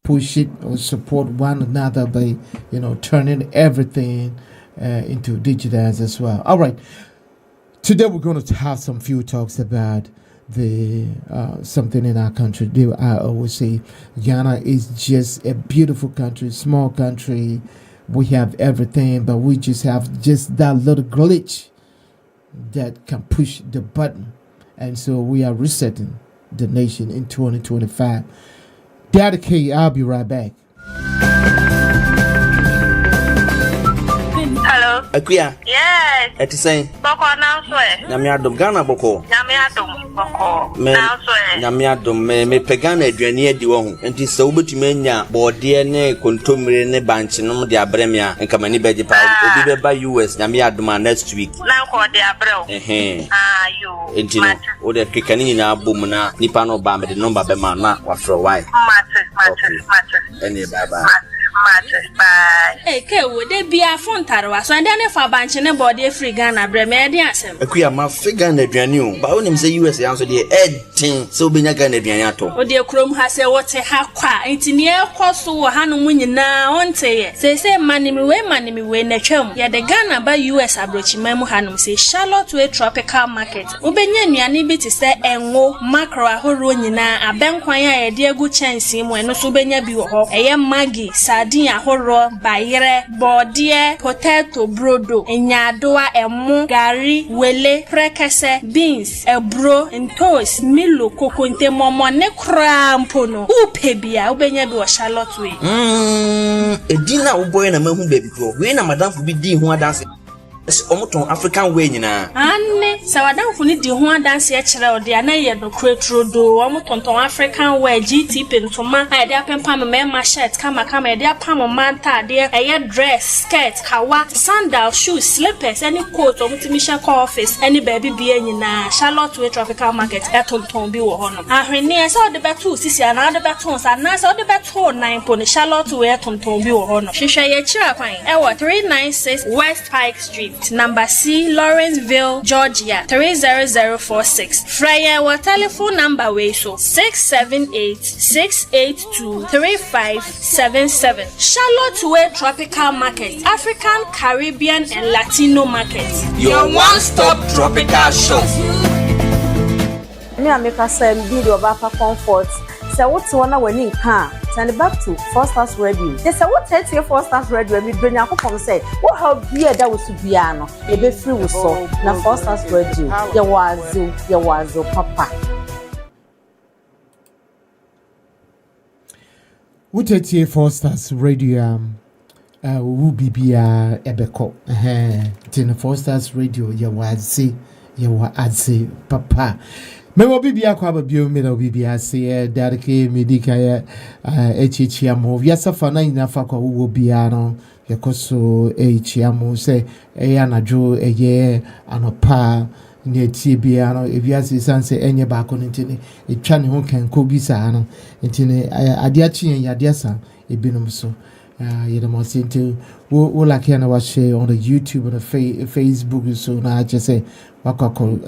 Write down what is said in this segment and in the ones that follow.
push it or support one another by, turning everything into digitized as well. All right. Today we're going to have some few talks about the something in our country. I always say Ghana is just a beautiful country, small country. We have everything, but we just have just that little glitch that can push the button. And so we are resetting the nation in 2025. Dady Kay, I'll be right back. Hello. Akuya. Yes. Eti say. Boko now swear. Nyame adom Ghana boko. Nyame adom boko. Now swear. Nyame adom me pegana aduane adi wo ho. Enti se wobetumi anya bode ne kontomire ne banchi no de abrem ya nka mani beje pa obi be ba US nyame adom next week. Na ko de abrem. You. Enti no o de kekani nyina abom na nipa no ba me de number be ma na wa fro why. Matter. Any bye. Bye. Hey, would they be a phone tarwa? So, and then if I bunch in a body free Ghana, Bremedian. Akuya ma figure na aduane but when him say US answer the thing so be nyaga na aduane ato. O dear Chrome has a what a hakwa. It's near cost so hanu winning now on say. Say money me way na chum. Ya the Ghana by US abrochi memo hanum say Charlotte to a tropical market. Ubenya NIB to say enwo macro ahoro nyina abenkwanya e de gu chance mu eno so benya bi wo ho. Eye magi sardine ahoro bayere bode potato brodo enyadoa emu gari wele prekese beans ebro ntos milo kokonte momo ne krampo no upebia ubenya bi wo Charlotte we edina wo boy na mahu baby ko we na madam fu bi di ho adanse omoton African way nyina anne sawadam fu ni di ho adanse e kire ode anaye do kretrodo omoton African way GT pentoma ade apempa me shirt kama ade apam manta ade eye dress skirt kawa sandal shoes slippers any coat omutimi sha office any baby bia nyina Charlotte way tropical market etonton bi wo hono ahwene e se ode beto sisi ana ode beto sa na se ode beto 9 po ni Charlotte way etonton bi wo hono hwehwe ye kire kwan e wo 396 West Pike Street number C, Lawrenceville, Georgia 30046. Fryer wa telephone number we so 678-682-3577. Charlotte Way Tropical Market, African, Caribbean, and Latino market. Your one-stop tropical shop. Me make us video about comfort. So what's one when in car? Send it back to First Class Radio. They say what takes your First Class Radio? We bring your come say what help beer that was to piano. You be free with so na First Class Radio. You was papa. What takes your First Class Radio? Will be ebeko. Tin First Class Radio. You was papa. Me will be a crab of you, middle BBA say, Dady Kay, Medicare, HHM, Yasafana in Africa, who will be ano, Yakoso, HM, say, Ayana Joe, a year, and a pa, near Tibiano, if Yasi Sanse, any back on it, a channel who can Kobisano, intine Adiachi and Yadiasa, a binum so. You know, most into what I can watch on the YouTube and the Facebook, so now I just say, what I call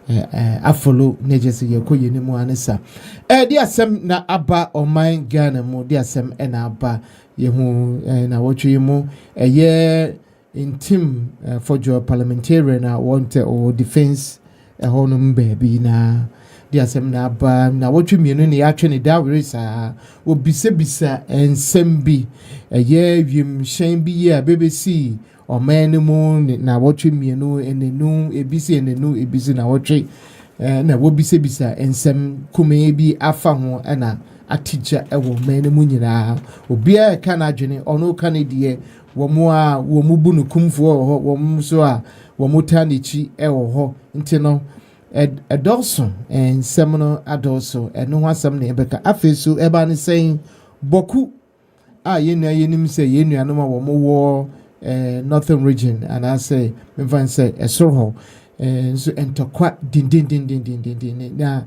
I follow Najas Yakoy ni Muanesa. Dear Sam na Abba or mine Ghana mo, dear Sam and Abba Yamu and I watch you mo a year Ntim Forjour parliamentarian I want or defense a honum baby na. Dear Sam na Abba na watch you mean actually that will be Sebisa and Sembi a year yim shame be ya BBC. Or man moon na watching me no and the no ABC and the no ABC na watching na wo bisa bisa ensem kume bi afa ho na a teacher e wo man mu nyina obi a ka na adwene ono ka ne de wo mu a wo mu bu no kumfo wo mu so a wo mu ta ne chi e wo ho nti no adulso and seminal adulso and no wasam ne beka afeso e ba ne sen boku a yenim say yenu anoma wo mu wo northern region and I say me fan say esoro and so entokwa din na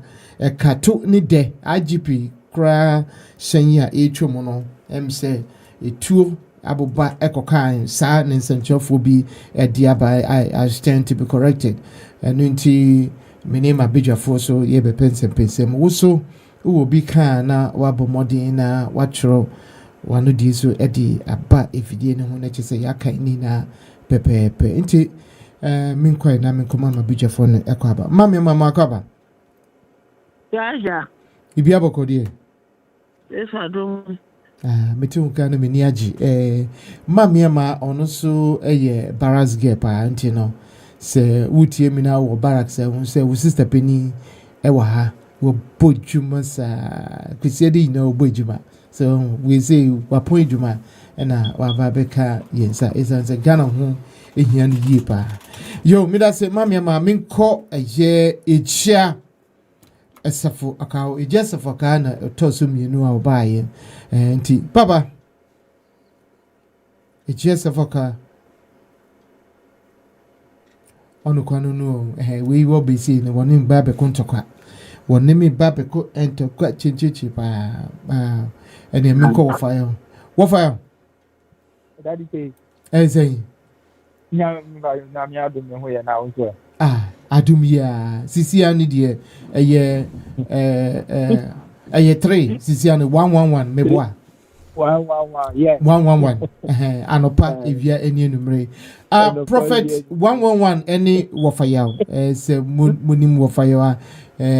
kato ni de IGP kra senya etwomo no say etuo aboba ekokan sa ne nsenchofo bi ediaba I stand to be corrected and nti me name abijafo so ye be pensem wo so Uwo bi ka na wabɔ mmɔden na watwerɛ wano di so ɛde aba efidie ne ho na kyerɛ sɛ yɛaka ni na pɛpɛɛpɛ nti menkɔe na menkɔma ma bidwafoɔ no ɛkɔ aba mama akɔ aba ya ibi abɔkɔdeɛ esa dum meti ho ka no meni agye ma ɔno so ɛyɛ barracks girl paa nti no sɛ wotie mi na wɔ barracks ɛho sɛ wo sister pani ɛwɔ ha wɔbɔ dwuma saa kwesiɛ de nyinaa wɔbɔ dwuma so we say wapɔ dwuma ɛna waba bɛka yɛnsa ɛsiane sɛ Ghana ho ɛhia no yie paa yo meda sɛ ma menkɔ ɛyɛ ɛkyia ɛsafo akawo ɛgya safo akaa na ɛtɔ so mmienu a ɔbaayɛ nti papa ɛkyia safo akaa ɔno kwano no wei wɔ bɛsi ne wɔne mba bɛko ntɔkwa wɔne me ba bɛko ntɔkwa kyenkyenkye paa ɛne menkɔ wɔfaeɛ Dady Kay ɛsɛn nya me adom me ho yɛ na wo so adom ya sisia ne deɛ ɛyɛ 3 sisia ne 111 meboa 111 yeah 111 anopa evia eni enumere prophet 111 eni wofayaw se monim wofayaw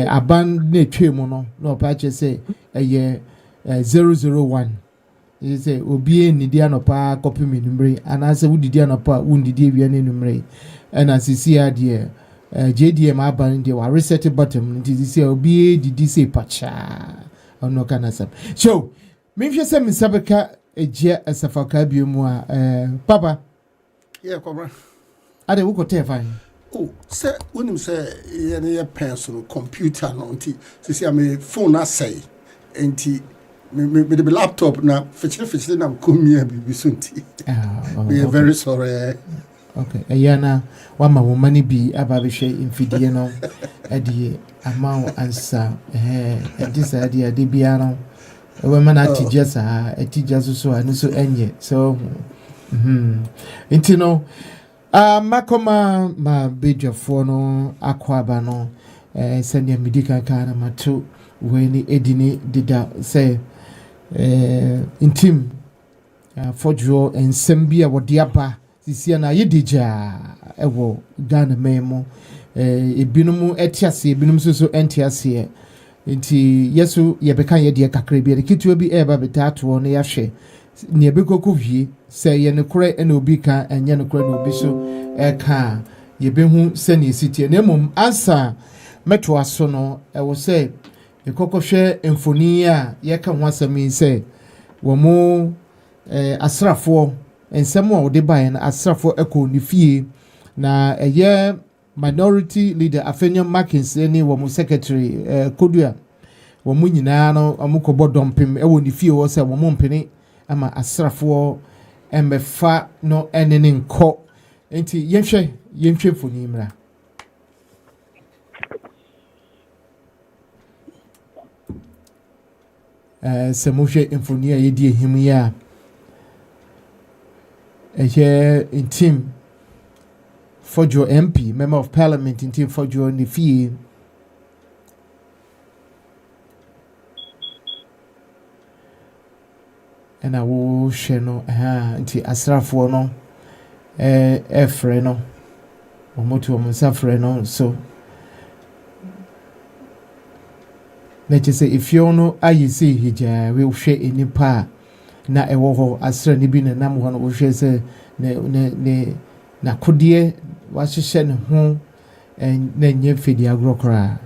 aban na twem no na opa che se 001 say obi enidi anopa copy me numere anase wudidi anopa wundidi evia ne numere na sisia de JDM aban de wa reset button nti sisia obi didi se pacha ono kana sam so Mimfye se misabeka ejia asafaka biemu a papa yeah kobra ade wo kote fan se wonim se ye ne pencil computer no nti sisi am phone asay nti me the laptop na fechire na komia bibi so nti we are very sorry okay ayana wama wo mani bi aba behwe imfidie no ade amaw ansa edisa ade bia no women are teachers so and so enye so intino makoma ma bejafo no akwaba no senya medika kana mato weni edini dida say Ntim Forjour ensem bia wode aba sisia na yedija ewo Ghana memo ebinum etiase ebinum so entiase nti yesu yebeka yede kakra bi kitu bi eba betato no yahwe ne ebekoko wie se ye ne kore na obi ka enye ne kore na obi so eka yebehu se ne sitie na mum ansa meto aso no ewo se ekokofhwe emfoni a yeka ho asami se wo mo asrafo ensem a wode bae na asrafo eko ne fie na eye minority leader Afenya Markins ni wo secretary Kodua wo mu nyina no amukobo dompem e wo ni fie wo se wo mu mpene ama asrafo embefa no enene nko enti yenhwe foni mra se mo hwe mfoni a yedi ehim ya Ntim Forjour MP, Member of Parliament, Ntim Forjour Nifi. And I will share no, anti Asrafo no, Freno, or Motu Monsafreno. So, let's just say if you know, I see Hija will share any pa na ewoho Asra Nibi and Namuan will share ne na kodie wahyehyɛ ne ho na nye fidi agrokra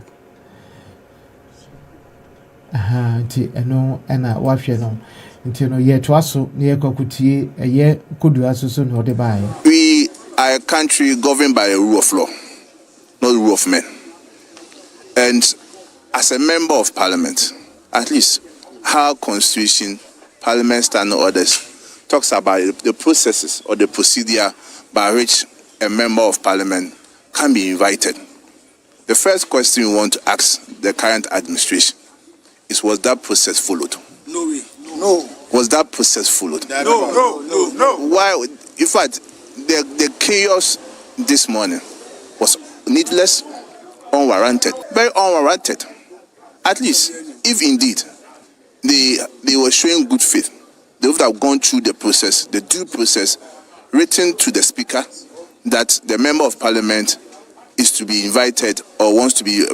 nti eno na wahwe no nti no ye toaso na ye kwakutie eye kodua so na ode bae. We are a country governed by a rule of law, not the rule of men. And as a member of parliament, at least our constitution, parliament standing orders talks about the processes or the procedure by which a member of parliament can be invited. The first question we want to ask the current administration is, was that process followed? No way. No. Was that process followed? No. Why? In fact, the chaos this morning was needless, unwarranted, very unwarranted. At least if indeed they were showing good faith, they would have gone through the process, the due process, written to the speaker that the member of parliament is to be invited or wants to be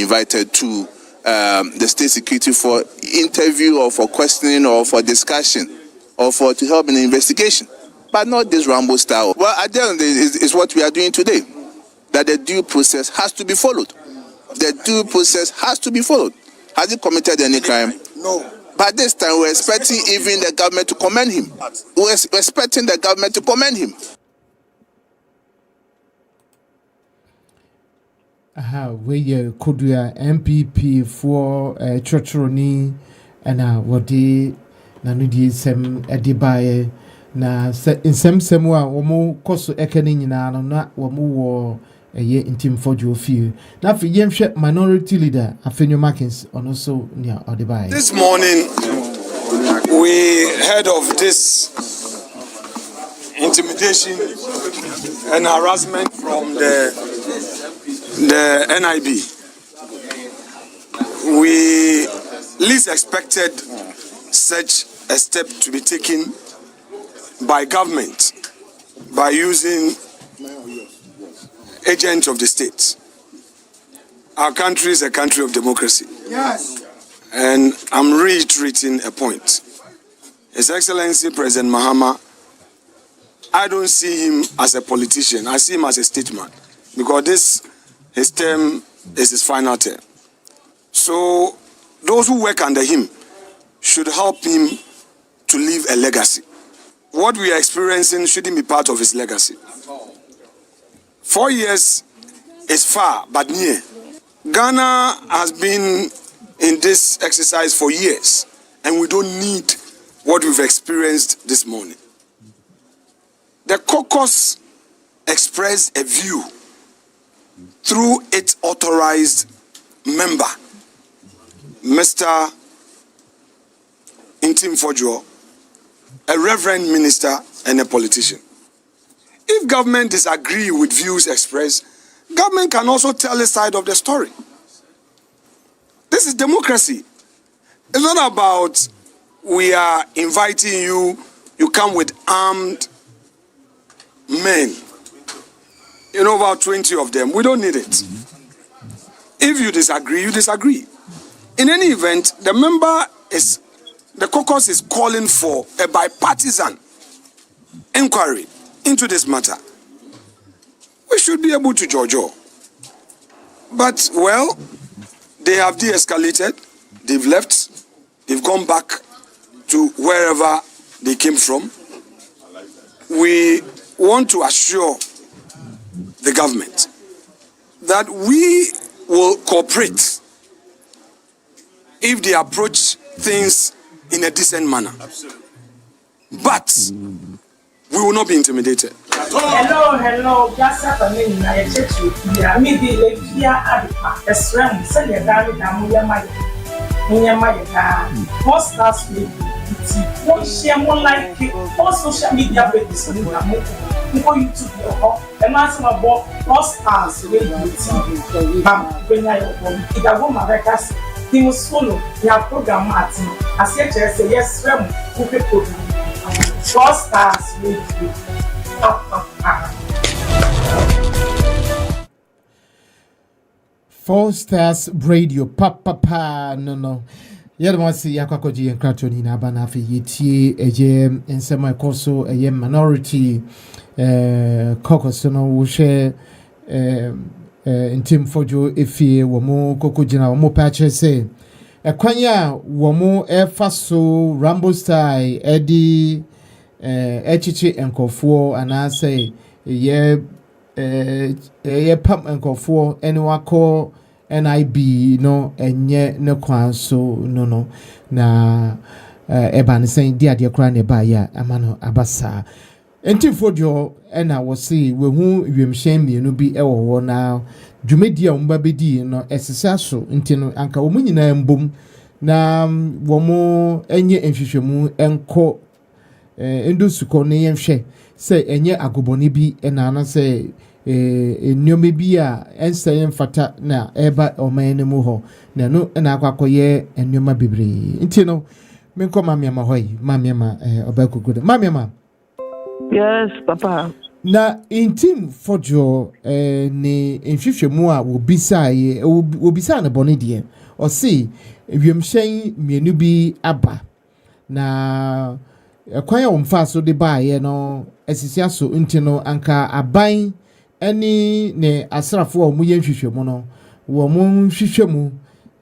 invited to the state security for interview or for questioning or for discussion or to help in the investigation, but not this Rambo style. Well, at the end of the day, is what we are doing today, that the due process has to be followed. The due process has to be followed. Has he committed any crime? No. But this time we're expecting even the government to commend him. We're expecting the government to commend him. We could do MPP for Chotroni and Wadi Nanudi Sem Edibaye na in some wa omo koso ekene nyina no na womo wo eye Ntim Forjour few na fi yemhwe minority leader Afenyo Markins ono so nia Odibaye. This morning we heard of this intimidation and harassment from the NIB. We least expected such a step to be taken by government by using agents of the state. Our country is a country of democracy. Yes. And I'm reiterating a point. His Excellency President Mahama, I don't see him as a politician. I see him as a statesman because his term is his final term. So those who work under him should help him to leave a legacy. What we are experiencing shouldn't be part of his legacy. 4 years is far, but near. Ghana has been in this exercise for years, and we don't need what we've experienced this morning. The caucus expressed a view through its authorized member, Mr. Ntim Forjour, a reverend minister and a politician. If government disagree with views expressed, government can also tell a side of the story. This is democracy. It's not about we are inviting you, you come with armed men. You know, about 20 of them. We don't need it. If you disagree, you disagree. In any event, the caucus is calling for a bipartisan inquiry into this matter. We should be able to judge all. But, well, they have de-escalated, they've left, they've gone back to wherever they came from. We want to assure the government that we will cooperate if they approach things in a decent manner. But we will not be intimidated. Hello. Just a minute. I check you. Yeah, me the Lefia Adipa. Esrem. Send your darling down. Most stars will be. One share more like it. All social media pages. People YouTube. A massive about most stars will be. When I open it, I go my records. He must follow their program. Martin. As yet, I say yes. Rem. Who people. 4 stars radio. 4 stars radio papa no. Yet once yakwakoji and cratoni na banafi yitie eje ensema koso eye minority caucus no wo share Ntim Forjour efie wo mo kokojina wo mo pache say ekwanya wo mo efa so Rambo style edi echichi enkofo anase ye pam enkofo eni wako NIB no enye ne kwan so no na eba ne sen di ade kra ne ba ya amano abasa Ntim Forjour ena wo se we hu wiemhyen mienu bi ewo wo na dwumedi a umba bedi no esesa so ntino anka wo nyina mbom na wo mo enye enhwehwemu enko endu suko ne yenhwe se enye agoboni bi ena na se nneɛma bi a ɛnsɛn mfata na ɛba ɔman no mu hɔ na no na akɔkɔyɛ nneɛma bebree nti no menkɔ mamiama hɔ yi mamiama Bawku de mamiama. Yes, Papa. Na Ntim Forjour ne nhwehwɛmu a wobisa ne bɔne deɛ ɔse wiemhyɛn mmienu bi aba na kwan a wɔmfa so de baayɛ no asisi aso nti no anka aban ani ne asrafo a wɔyɛ nhwehwɛmu no wɔn nhwehwɛmu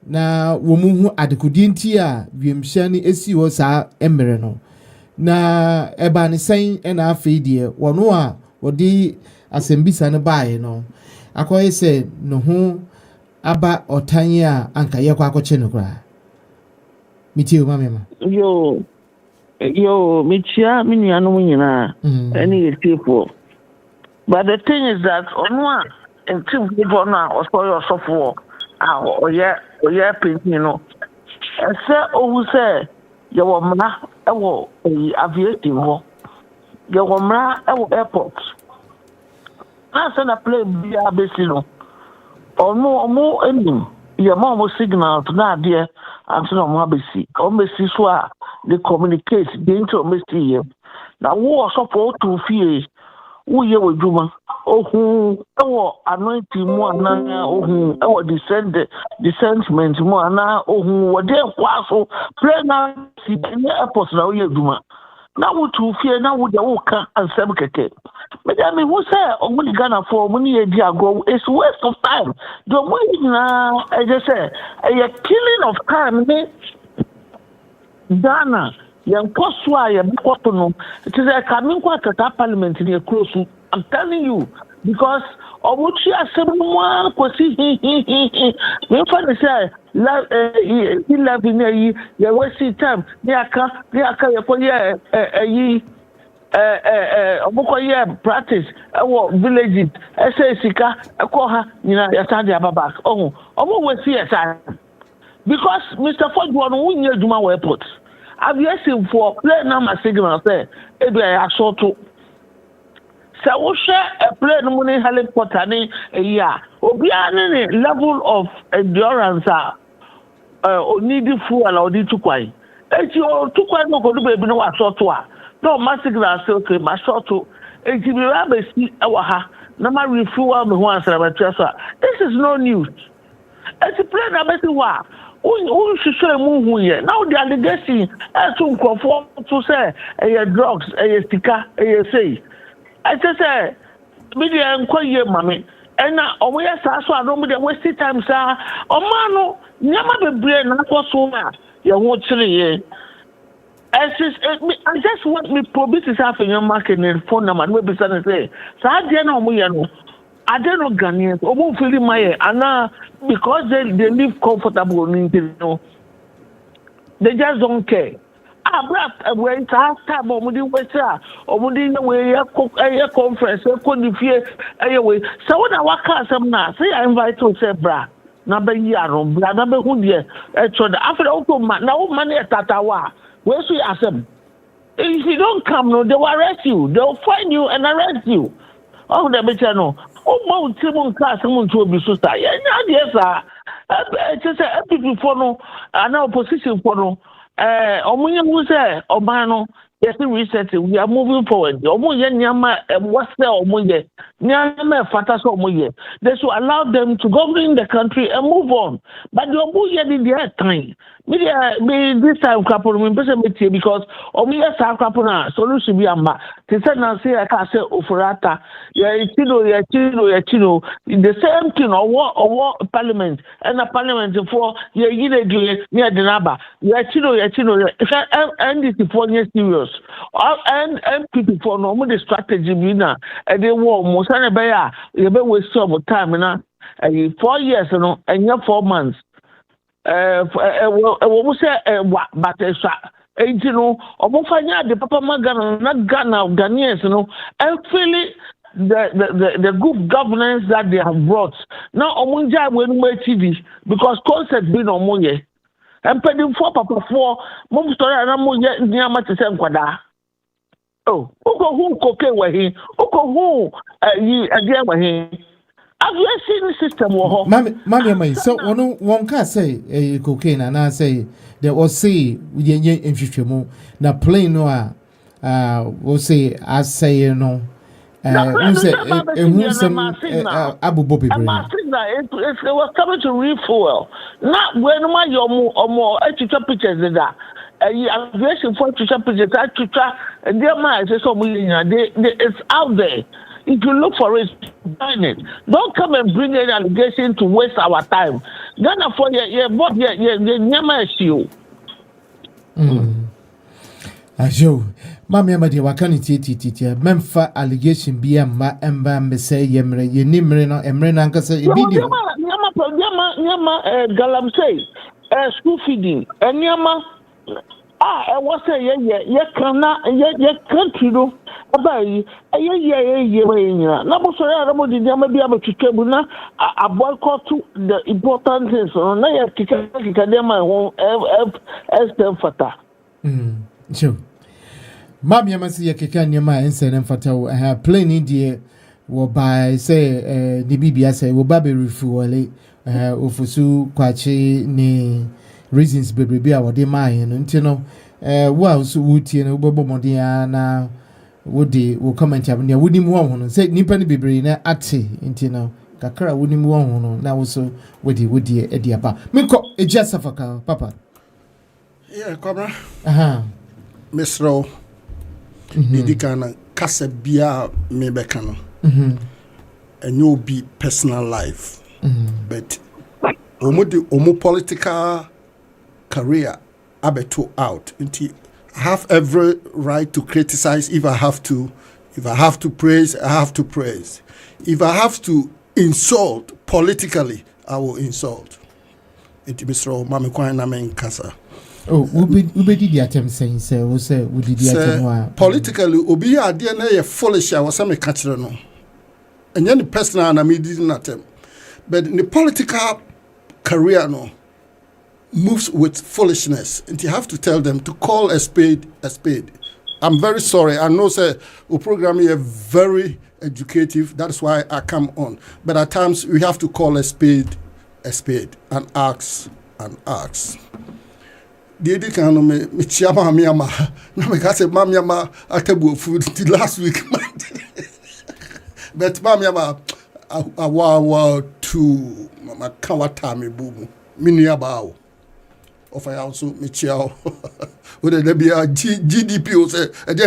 na wɔn hu adekodi nti a wiemhyɛn no esi hɔ saa emere no na eba ne sɛn na afei deɛ wɔn a wɔde asɛmbisa no baayɛ no akɔyɛ sɛ no ho aba ɔtan a anka yɛ kɔ akɔkye no koraa mitie o mama yo michia minianom nyina any people. But the thing is that onwa Ntim Forjour na osoyo sofo oye painting no ese ohu se ye wo mra e wo aviating ho ye wo mra e wo airport na se na plane bia besi no omo enim ye ma mo signal na de anso na mo abesi o mesi so a they communicate the into mesi na wo sofo to fie wo ye woduma ohun ewo anointing mu ana ohun ewo descendment mu ana ohun wo de kwa so pray na si ne airport na wo ye duma na wo to fie na wo de wo ka ansem keke me da me who say omuni Ghana for omuni e di ago it's waste of time do omuni na I just say a killing of time ne Ghana yankoswa ya bikoto no it is a coming quarter parliament in a close. I'm telling you because obuchi asemu kwesi me fa say 11 years you waste time ni aka ya ko ye obukoye practice ewo village ese sika eko ha nyina ya stand ya back omo waste your time because Mr. Forjour no wunya adwuma we airport aviation for plane number signal say ebi ya shorto se wo hwe a plane mu ni helicopter ni eya obi ani level of endurance need fuel or need to kwai eti o to kwai no ko do bebi no wa shorto a no ma signal say okay ma shorto eti bi ra be si e wa ha na ma refuel me ho answer ba so this is no news eti plane na be si wa who should move here now the allegation to conform to say drugs stika say I say media enquire mommy and now we are so I don't be waste time sir o mano nyama bebre na so na ye ho kire I just want me probate self in your market and phone number we be say sa dey na omo ye no I don't know Ghanaians omo feel my and because they live comfortable in you they just don't care. When time omudi wesa omudi we conference ko ni fie we so when I waka asem na say I invite you say bra na be yaro bra na be hu de after auto man na wo man e tatawa we so asem if you don't come no they will arrest you, they will find you and arrest you. Oh the better no oh mo timon class mo to obi so sta ya na de sa just say people for no and opposition for no omunye hu say oban no yes reset we are moving forward omunye nyama what say omunye nyama fata so omunye they should allow them to govern the country and move on but the omunye did their time me this time couple me person metie because omunye sa couple na solution bi amba they said na say I can say ofurata ya chino the same thing or parliament and a parliament for ya yile do near the naba ya chino and this for near serious and people for no more the strategy bi na and they war mo say be ya you be waste some time na 4 years no and 4 months we say but you know omofanya the papa magana na Ghanaians no and feel the good governance that they have brought now omunja we no TV because concept be no monye and pending for papa for mom story na monye niama te se nkwada oh uko hu koke we hi uko hu again with him. Have you seen the system? Mammy, so one can say cocaine, and I say there was say we didn't in na plain no we'll say I say you know Abu Bobby it was coming to refuel. Not when my your more pictures in that. Aviation for pictures, it's out there. If you look for it, find it. Don't come and bring any allegation to waste our time. Ghana for your never issue. Ajo, Mammy, wakani titi, memfa allegation be a ma emba me say yemre, ye nimre no emre say video. Yama, Galam say, school feeding, and Yama. I was say, yeah, country, no, about yeah. Number so I don't be able to table a boycott to the important things. So now you have to my home as them fata. Sure. Mammy, must see a kikan your mind and send them fata. I have plain India will buy, say, the BBS, will baby refuel, Ufusu, Quachi, ni. Reasons baby our de mine and you know so would you know bobo modiana woody will comment up near wooden one say nippany be brain at into know kakara wooden one now so woody Eddie about Miko a just of a papa. Yeah, Cobra. Miss Rowe. Didikana Casa Bia Mebecano. And you'll be personal life. But omo political career abeto out. I have every right to criticize if I have to. If I have to praise, I have to praise. If I have to insult politically, I will insult. Inti Mr. Mami Kwana men kasa. Oh, we did the attempt saying say we did the attempt politically obi ade na ye foolish a was me catch no. Enya ni personal na me did not attempt. But in the political career no moves with foolishness, and you have to tell them to call a spade a spade. I'm very sorry. I know say our program is very educative. That's why I come on. But at times we have to call a spade and ask and ask. Dady Kay no me chiama miama na me ka say mamiama atabu food till last week. But mamiama awa to mama kawata me bubu minia bawo of I also me chiao would there be a GDP o say e dey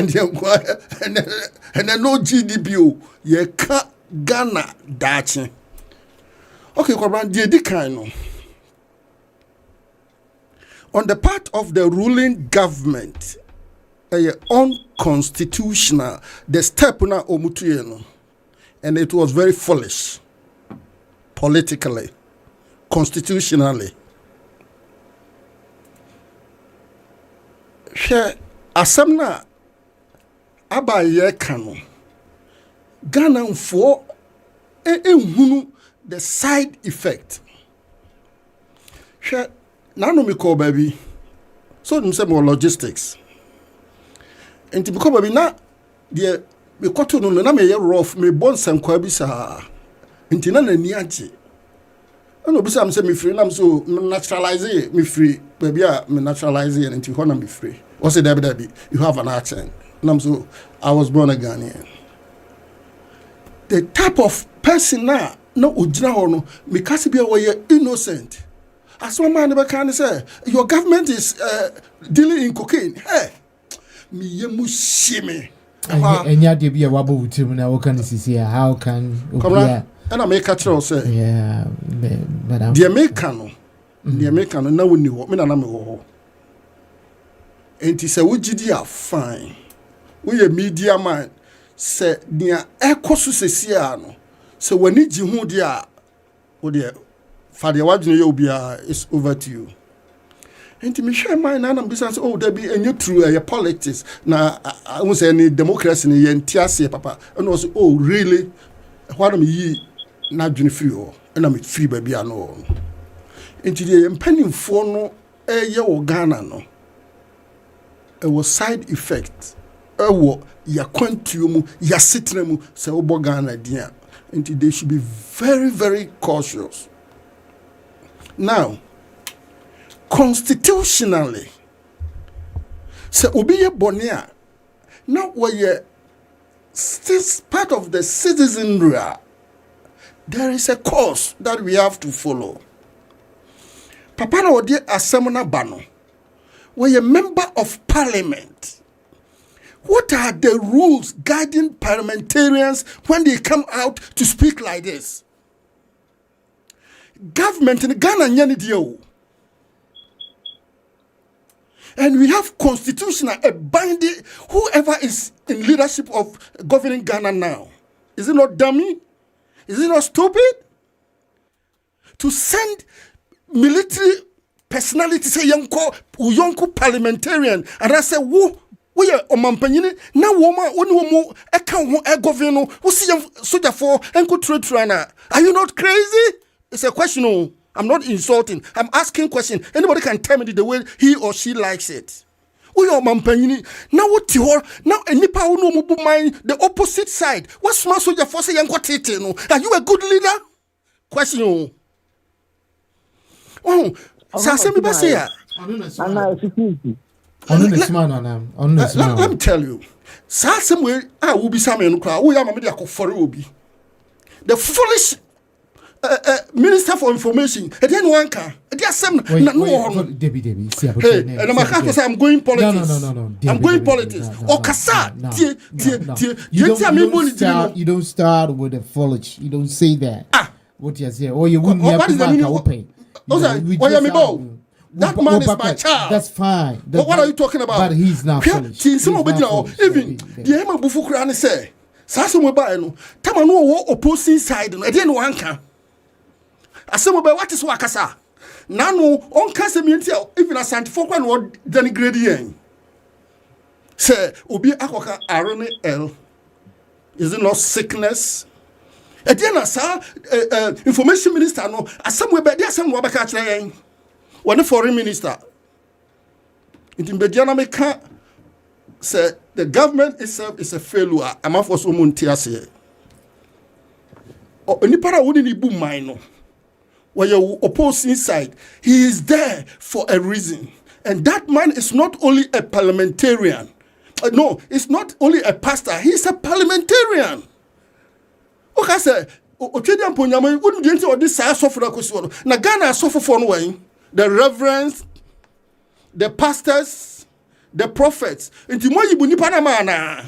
and no GDP o ye ka Ghana dachi. Okay, Kobran Dady Kay no on the part of the ruling government unconstitutional the step na omutuye no, and it was very foolish politically, constitutionally. She asemna abaye kanu Ghana for ehunu the side effect. She nano me call baby. So them say more logistics. And to become baby na the me kwato no na me ye rough me bon sankwa bi sa. Nti na ni age. No be say am say me free na so naturalize me free. Baby me naturalize and nti ho na me free. What say David you have an accent. Na so I was born a Ghanaian. The type of person na no ojina ho no me kasi bia we innocent. As one man never can say, your government is dealing in cocaine. Hey, me yemu shime. And ya de be a wabo with him now. Can see how can come on? And I make a choice say, yeah, but the American now we knew what me na me ho. And he say we GD fine. We a media man say near ekosu sesia no. So when ni ji hu dia o dia Father, what you know, is over to you. And to me, share my name and business. Oh, there be a new true politics. Now, I won't say any democracy in the papa. And also, oh, really? What am I not doing free? And I'm free, baby. I know. And today, I'm penning for no, Ghana, no. It was side effect ewo ya kwantuo mu ya sitna mu se obo Ghana dia and they should be very, very cautious. Now, constitutionally, so obiye bonia, now where still part of the citizenry, there is a course that we have to follow. Papa na odi asemna bano, where a member of parliament. What are the rules guiding parliamentarians when they come out to speak like this? Government in Ghana nyani dio. And we have constitutional a binding whoever is in leadership of governing Ghana now. Is it not dummy? Is it not stupid? To send military personality say yonko parliamentarian and I say who we are omampanyini na woma oni womo eka ho govern no wo see soldier for enko trana. Are you not crazy? It's a question. No, I'm not insulting. I'm asking question. Anybody can tell me the way he or she likes it. We are omampanyini na what you now enipa wo no mo mind the opposite side. What small soldier for say enko tete no. Are you a good leader? Question. Oh, say me ba say ya. Let me tell you. Somewhere I will be some in crowd. We are media for Obi. The foolish Minister for Information. And then one car. There's some no. Debbie. And I'm going politics. No. I'm going politics. Or Kasa. You don't start with the foolish. You don't say that. What you say? Or you wouldn't have to open. That man is my child. That's fine. But what are you talking about? But he's not foolish. Even the Emma Bufukrani say, Sassamo Bano, Tamano opposing side, and then one can. Asamo, what is Wakasa? Nano, on Casamia, even a scientific one or denigrating. Say, Ubi Akoka Arone L. Is it not sickness? And then I saw information minister, no, as somewhere by there, some Wabaka. When the foreign minister, in Bediana said the government itself is a failure. I'm for someone tears or any para wouldn't boom mine. When you oppose inside, he is there for a reason. And that man is not only a parliamentarian. No, it's not only a pastor, he's a parliamentarian. Okay, I say, Ochedian Ponyama wouldn't get into this side suffer. Nagana suffer for no way. The reverends, the pastors, the prophets. Inti mo yibu nipa na mana.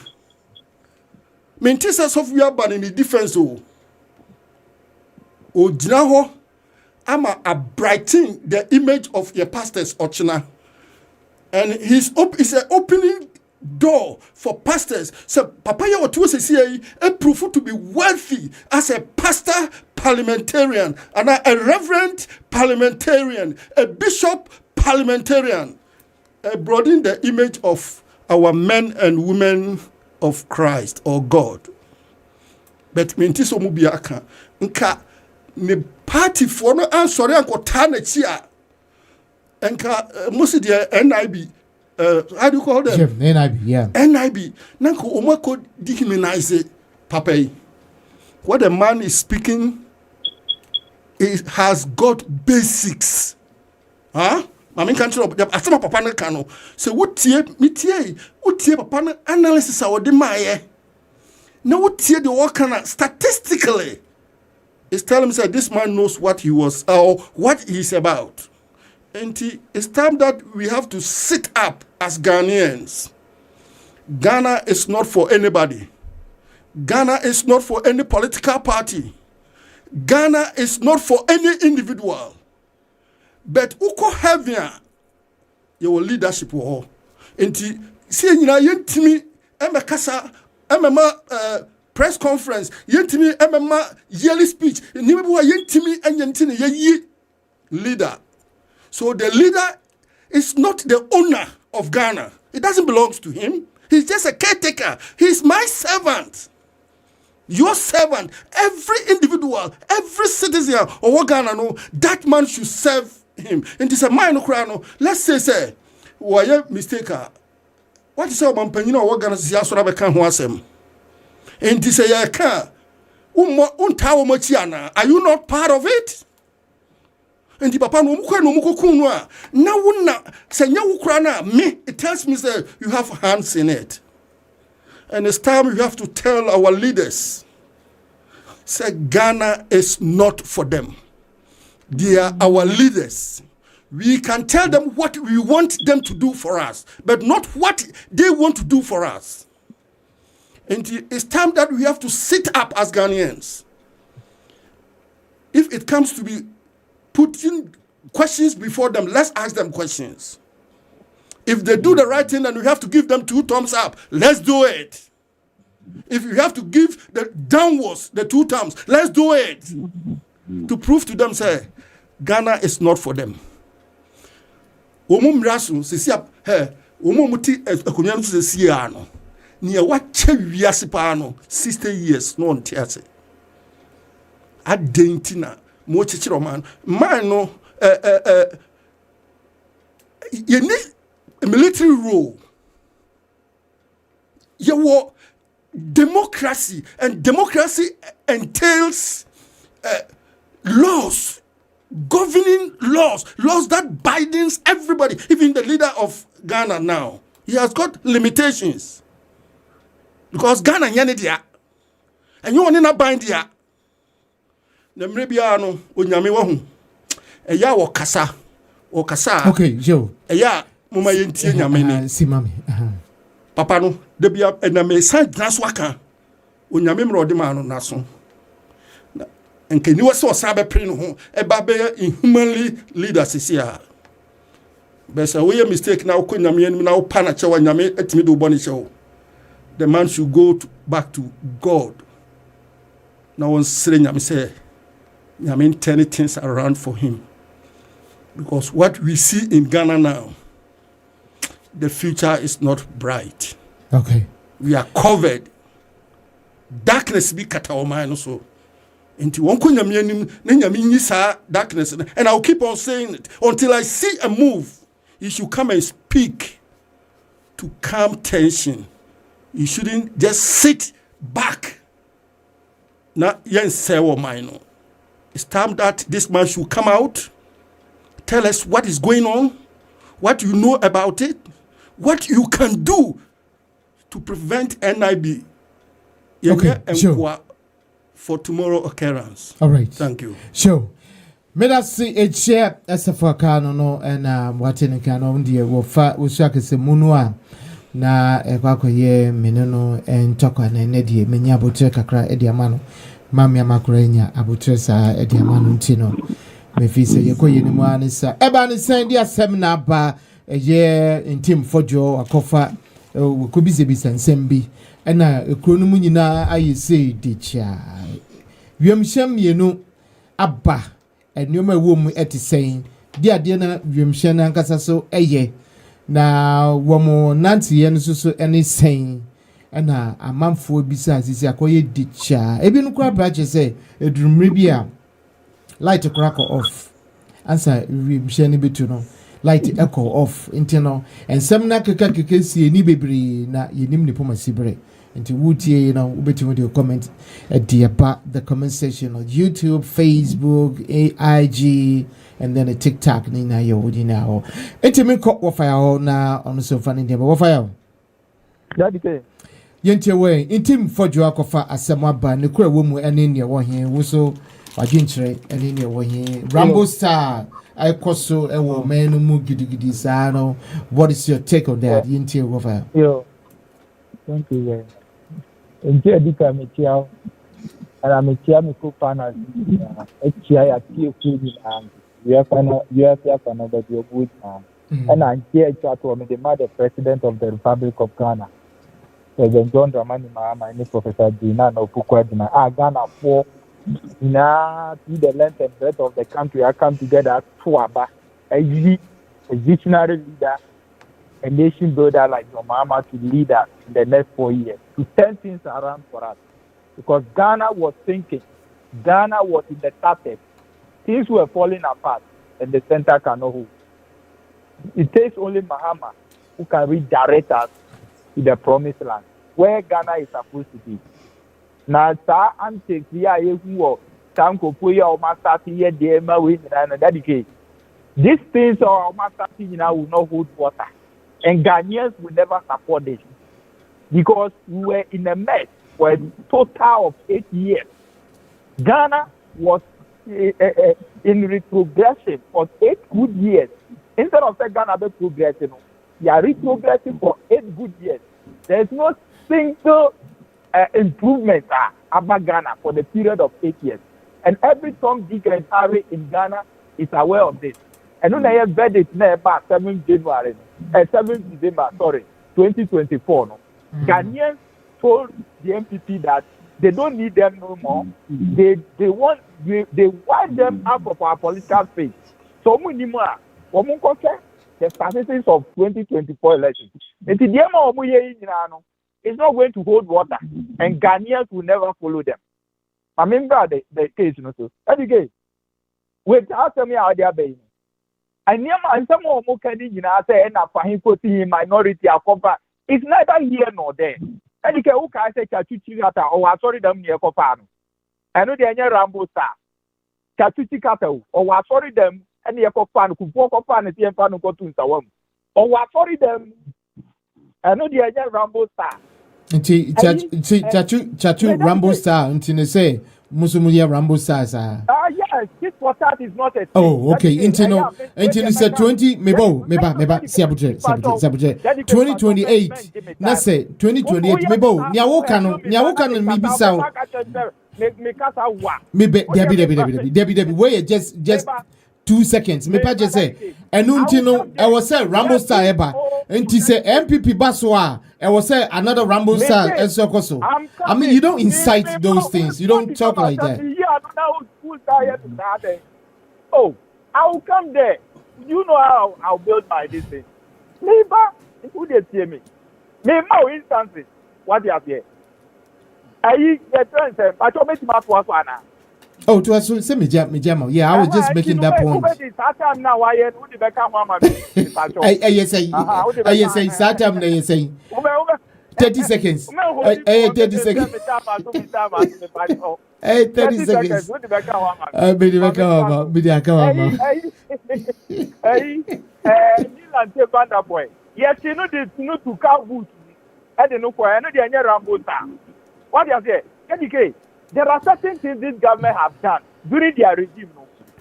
Mentisa software ban in the defense o. O jinaho ama a brighten the image of your pastors ochina. And is an opening door for pastors. So Papa ya watu se a proof to be wealthy as a pastor parliamentarian and a reverend parliamentarian, a bishop parliamentarian, broadening the image of our men and women of Christ or God. But mintiso mubiaka nka ne party for no answer anko tane chia nka most the NIB how do you call them? NIB, yeah. NIB. Nanko omako dehumanize Papa. What the man is speaking, it has got basics. Huh? I mean, can't you? Asama Papa na kano. So what tie Papa na analysis our demaye. Now what tie the work statistically is telling me that this man knows what he was or what he's about. And it's time that we have to sit up as Ghanaians. Ghana is not for anybody. Ghana is not for any political party. Ghana is not for any individual. But uko heavier your leadership wo. Enti see nyina yentimi emekasa emema press conference yentimi emema yearly speech nibi wo yentimi enyentini ye leader. So the leader is not the owner of Ghana. It doesn't belong to him. He's just a caretaker. He's my servant. Your servant. Every individual, every citizen of Ghana, no, that man should serve him. And it's a minor crown. Let's say, why mistake What is your company? What Ghana is Yasura Bekan Wasem? And this a car. Are you not part of it? And the papa no muko kunwa. Now wuna senya ukrana me. It tells me that you have hands in it. And it's time you have to tell our leaders. Say Ghana is not for them. They are our leaders. We can tell them what we want them to do for us, but not what they want to do for us. And it's time that we have to sit up as Ghanaians. If it comes to be putting questions before them, let's ask them questions. If they do the right thing and we have to give them 2 thumbs up, let's do it. If you have to give the downwards the 2 thumbs, let's do it. To prove to them, say, Ghana is not for them. Rasu, near what Cheviasipano, 60 years, no one tears it. At Daintina, Mochiroman, Mano, you need a military rule. You want democracy, and democracy entails laws, governing laws that binds everybody, even the leader of Ghana now. He has got limitations. Because Ghana nyanidia. And you want to bind ya. The Mrebiano, Unyami Wahu. Eya wakasa. Okay, Joe. Eya, Muma Yenti Yamini. Simami. Papa no, debia, and I may say Naswaka. Unyami Rodimano Nason. And can you also sabe prino a babe inhumanly leaders is here. But we a mistake now, Kunyami now Panacho and Yami at Middle Bonnie show. The man should go back to God. Now on saying Yami say, Yami turning things around for him. Because what we see in Ghana now, the future is not bright. Okay. We are covered. Darkness be cut our mind also. Into one darkness, and I'll keep on saying it until I see a move. You should come and speak to calm tension. You shouldn't just sit back. Now, it's time that this man should come out, tell us what is going on, what you know about it, what you can do to prevent NIB. Okay, sure. For tomorrow occurrence. All right. Thank you. Sure. May I see a chair as a fakano no and what in a canon dear will fat will shack as a munua na a quacoye menino and toka and Eddie Menya Buteka cry Ediamano Mamma Macarena Abutresa Ediamano Tino. Mefisa Yakoyaniman is Eban is saying dear seminar bar a year in Ntim Forjour a cofa could be Sembi. And a chronomunina, I say, ditcha. Yum you know, Abba, and you may womb at the saying, dear dinner, Yum Shannon Casaso, a ye. Now, one more Nancy and so any saying, and a month for besides is a quiet ditcha. Even crab batches say, a drum ribia, light a cracker off. Answer, Yum Shanny Bituno. Light echo off internal and some nakaka see any baby na yinimni poma sibre into wooty between with your comment at the comment section on YouTube, Facebook, AIG, and then a TikTok nina yo woody now. Ntim Forjour na on so funny name what fire Dady Kay Yente way Ntim Forjour kofa asema ba ne kura wo mu ene ne wo he wo so wadwenkyere ene ne wo he Rambo Star I koso ewo menu mu gidigidi sano. What is your take on that? Yente wo fire. Yo. Thank you very much. Dady Kay metia and I metia me co-partners HI at TOQ and we have another good and I'm here to the president of the Republic of Ghana. President John Dramani Mahama and Professor Dina no Pukwadina Ghana for now see the length and breadth of the country I come together to a visionary leader, a nation builder like your mama to lead us in the next 4 years, to turn things around for us. Because Ghana was thinking, Ghana was in the started. Things were falling apart and the center cannot hold. It takes only Mahama who can redirect us to the promised land, where Ghana is supposed to be. Now, sir, I'm taking who Tanko Puya or Master here, the Emma Win and Dady Kay. These things are Master now will not hold water. And Ghanaians will never support this. Because we were in a mess for a total of 8 years. Ghana was in retrogression for 8 good years. Instead of saying Ghana be progressing, we are retrogressing for 8 good years. There is no single improvement about Ghana for the period of 8 years. And every Tom, Dick, and Harry in Ghana is aware of this. And when I have verdict now about 7 December, 2024, no? Ghanaians told the MPP that they don't need them no more. They wipe them out of our political space. So the statistics of 2024 elections. It's not going to hold water, and Ghanaians will never follow them. I remember the case, you know. So, anyway, without me out there, baby. And some of them say, and I put in minority cover. It's neither here nor there. And you can say, Chachuchi Kata, or sorry, them near Copano. I know the Rambo star. Chachuchi Kata, or sorry, them, and the Copano, who walk up on the Timpano go to Sawam. Or sorry, them. I know the Rambo star. Chachu Rambo star, until say, Musumulia Rambo stars are. Yes, this water is not a. Oh, okay. Intino said 20, meba, Sabuje, 2028. Let's say 2028. Mebo, Nyawokano, maybe sound. Maybe, Debbie, wait, just 2 seconds. Me pa just say, Enuntino, I was say Rambo star eba. And he say MPP Baswa, I was say another Rambo star and so. I mean, you don't incite those things. You don't talk like that. Oh, I'll come there. You know how I'll build my this thing. Maybe who they see me. Maybe more instances. What they have here. I get friends, but you make my one. Oh, to us, say me jam. Yeah, I was just making that point. Yes, Satam, you say 30 seconds. 30 seconds. 30 seconds. Yes, you know this, you know to cow boots. I don't know why. I know the Rambo. What do you say? Dady Kay, there are certain things this government have done during their regime.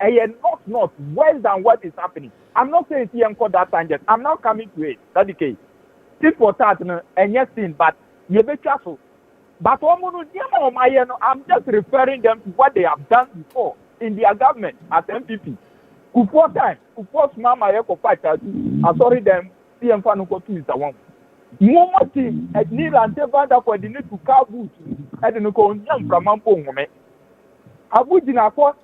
And not worse than what is happening. I'm not saying it's call that tangent. I'm not coming to it. Dady Kay. This for that, and yes, but you be careful. But I'm just referring them to what they have done before in their government as MPP. Before time, before Mama Yeko fight, I sorry them, CM Fanuko to is the one. More team at Neil and Tevanda for the need to car boots at the Nukon from Mampo. Abu Dinako,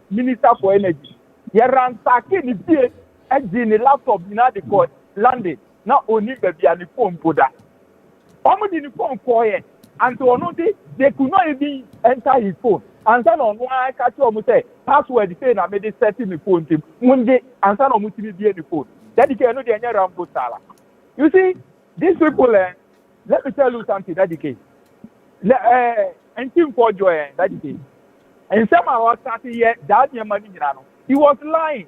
Minister for Energy. Yaran Sakin is here at the laptop in the court landed. Not only baby and the phone put that. Almost in the phone quiet. And so on, they could not even enter his phone. And then on one I catch you say password saying I made it setting the phone team. One day and then on be the phone. Dady Kay no the Rambo Sala. You see, these people let me tell you something, Dady Kay. Ntim Forjour, Dady Kay. And some of us started here, that money, he was lying.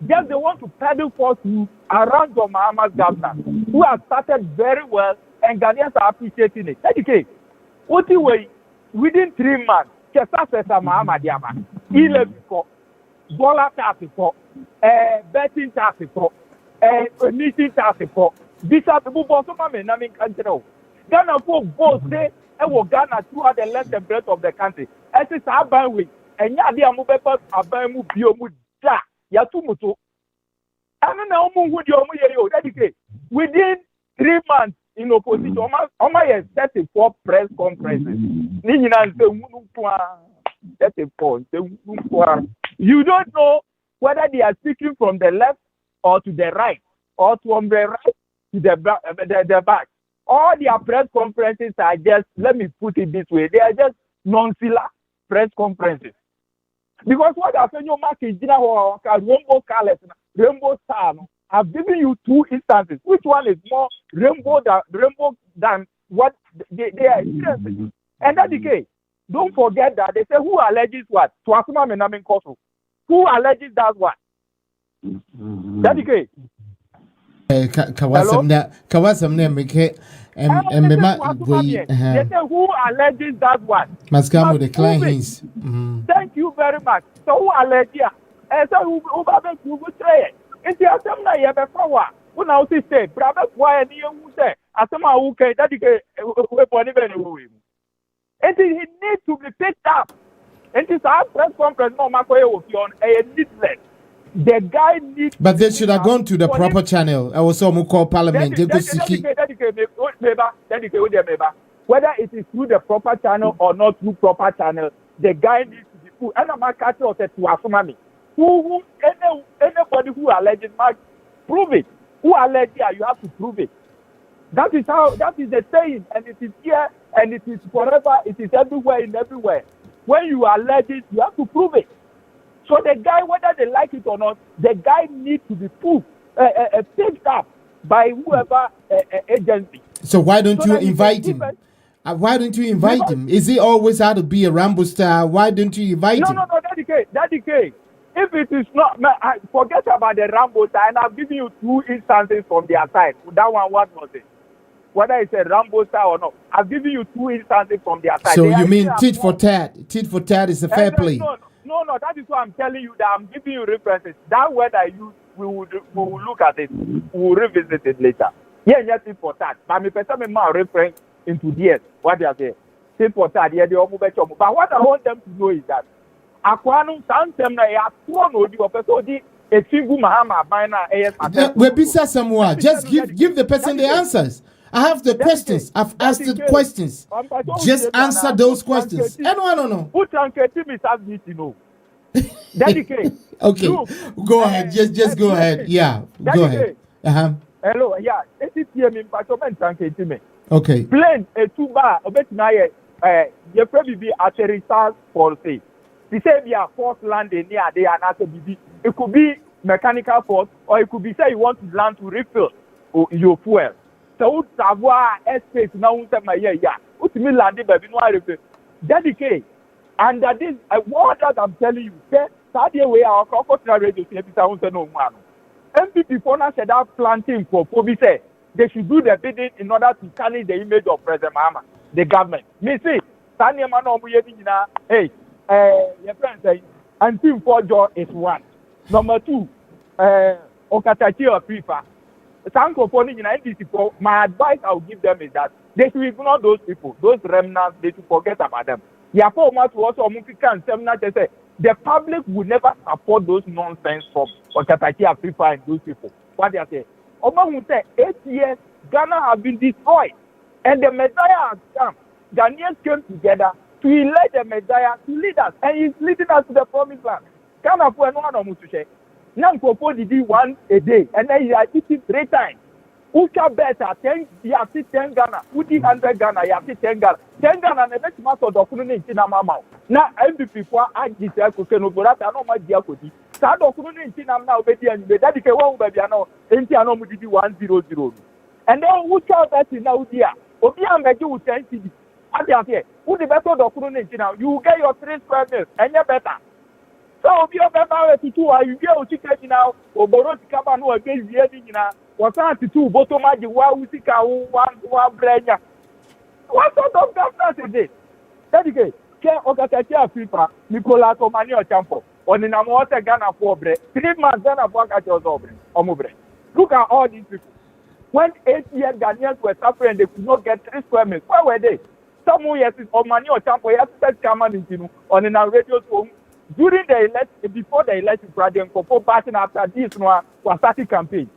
Just they want to peddle force you around the Mahama's governor, who has started very well, and Ghanaians are appreciating it. Dady Kay, what do you within 3 months? Kesa Mahama Diama, 11 for Bola tax for betting tax for meeting tax for Bisa people also come in Namin Country. Ghana folk both say Ghana throughout the length and breadth of the country. As it's our bandwidth, and Yadi Amubepa Abamu Biomu Da Yatumuto. I don't know who you Dady Kay. Within 3 months in opposition, Oma has 34 press conferences. You don't know whether they are speaking from the left or to the right, or from the right to the back. All their press conferences are just, let me put it this way, they are just non-filler press conferences. Because what I say, you mark is rainbow colors, rainbow star, I've given you 2 instances. Which one is more rainbow than what they are experiencing? And Dady Kay, don't forget that they say who alleges what? To Asuma Menamin Koso. Who alleges that what? Dady Kay. Kawasam ne make and they say who alleges that what? Maskamo decline his. Thank you very much. So who alleges? And so who would say it? It's the assembly you have a power. Who now say, Brother, why any who say, Asama who can Dady Kay, and he needs to be picked up. And it's our press conference, no matter on a needless. The guy needs. But they should have gone to the proper channel. I was some call parliament. Whether it is through the proper channel or not through proper channel, the guy needs to be put. And I'm not catching us to Asumami. Anybody who alleges, prove it. Who alleges, you have to prove it. That is the saying, and it is here, and it is forever, it is everywhere, in everywhere. When you allege it, you have to prove it. So the guy, whether they like it or not, the guy needs to be picked up by whoever agency. So why don't you invite him? Why don't you invite him? Is he always out to be a Rambo star? Why don't you invite him? No, Dady Kay. If it is not, forget about the Rambo star, and I've given you 2 instances from their side. That one, what was it? Whether it's a Rambo star or not, I've given you 2 instances from their side. So you mean tit for tat? Tit for tat is a fair play. No, that is why I'm telling you that I'm giving you references. That word I use, we will look at it. We will revisit it later. Yeah, tit for tat. But me person me ma reference into this. What they are saying. Tit for tat. Yeah, they all move. But what I want them to know is that Akwanu Santem na ya tuon odi opeso di efigu mahama bina AS. We bisa somewhere. Just give the person the answers. I have the questions. I've asked the questions. Just answer those questions. No. Who translated me to know? Dady Kay. Okay. Go ahead. Just go ahead. Yeah. Go ahead. Hello. Yeah. Okay. Plain a 2-bar. You probably be at a research policy. They say we are forced landing near there and after BB. It could be mechanical force, or it could be say you want to land to refill your fuel. So savoir space now my yeah. What me landing baby no refill. Dady Kay. And that is what that I'm telling you. Say that way our corporate radio say no one. MPP for now said that planting for Kobe say they should do the bidding in order to tarnish the image of President Mahama, the government. Me say, Tanya Mano Muyedina, hey, your friend say, Ntim Forjour is 1. Number 2, Okatachi or Prifa. My advice I will give them is that they should ignore those people, those remnants, they should forget about them. The public will never support those nonsense from Okatachi or Prifa and those people. What they are saying. Oba will say 8 years, Ghana have been destroyed. And the Messiah has come. Ghanaians came together to elect the Messiah to lead us. And he's leading us to the promised land. Ghana for anyone on Mutushe. Now Popo did it once a day. And then he had eaten 3 times. Uka better 10, you have 10 Ghana. Uti 100 Ghana, you have 10 Ghana. 10 Ghana, and the next matter of the Mama. Now, MVP for I did tell Coqueno, but I know my dear Cody. Sado Kuno in Tinam now, Betty and Dady Kay won't be no, and Tiano would be 100. And then who tell that in now, dear? Obia Maju with 10 CD. What they are here? Who the better of Kuno in now? You get your 3 square meals, and you're better. So, be a better to 2, you get what you catch now, or Boros Cabano against the Edina, or 2, Botomaji, Wawusika, 1 Brenya. What sort of governance is this? Dady Kay, Care Okatachi Africa, Nicolas Omani or Champo. On the Namote Ghana for bread, 3 months Ghana for Omobre. Look at all these people. When 8 years Ghanaians were suffering, they could not get 3 square meters. Where were they? Some years on money or Champo, you have to come on the radio home. During the election, before the election, President Kopo passing after this was starting campaign.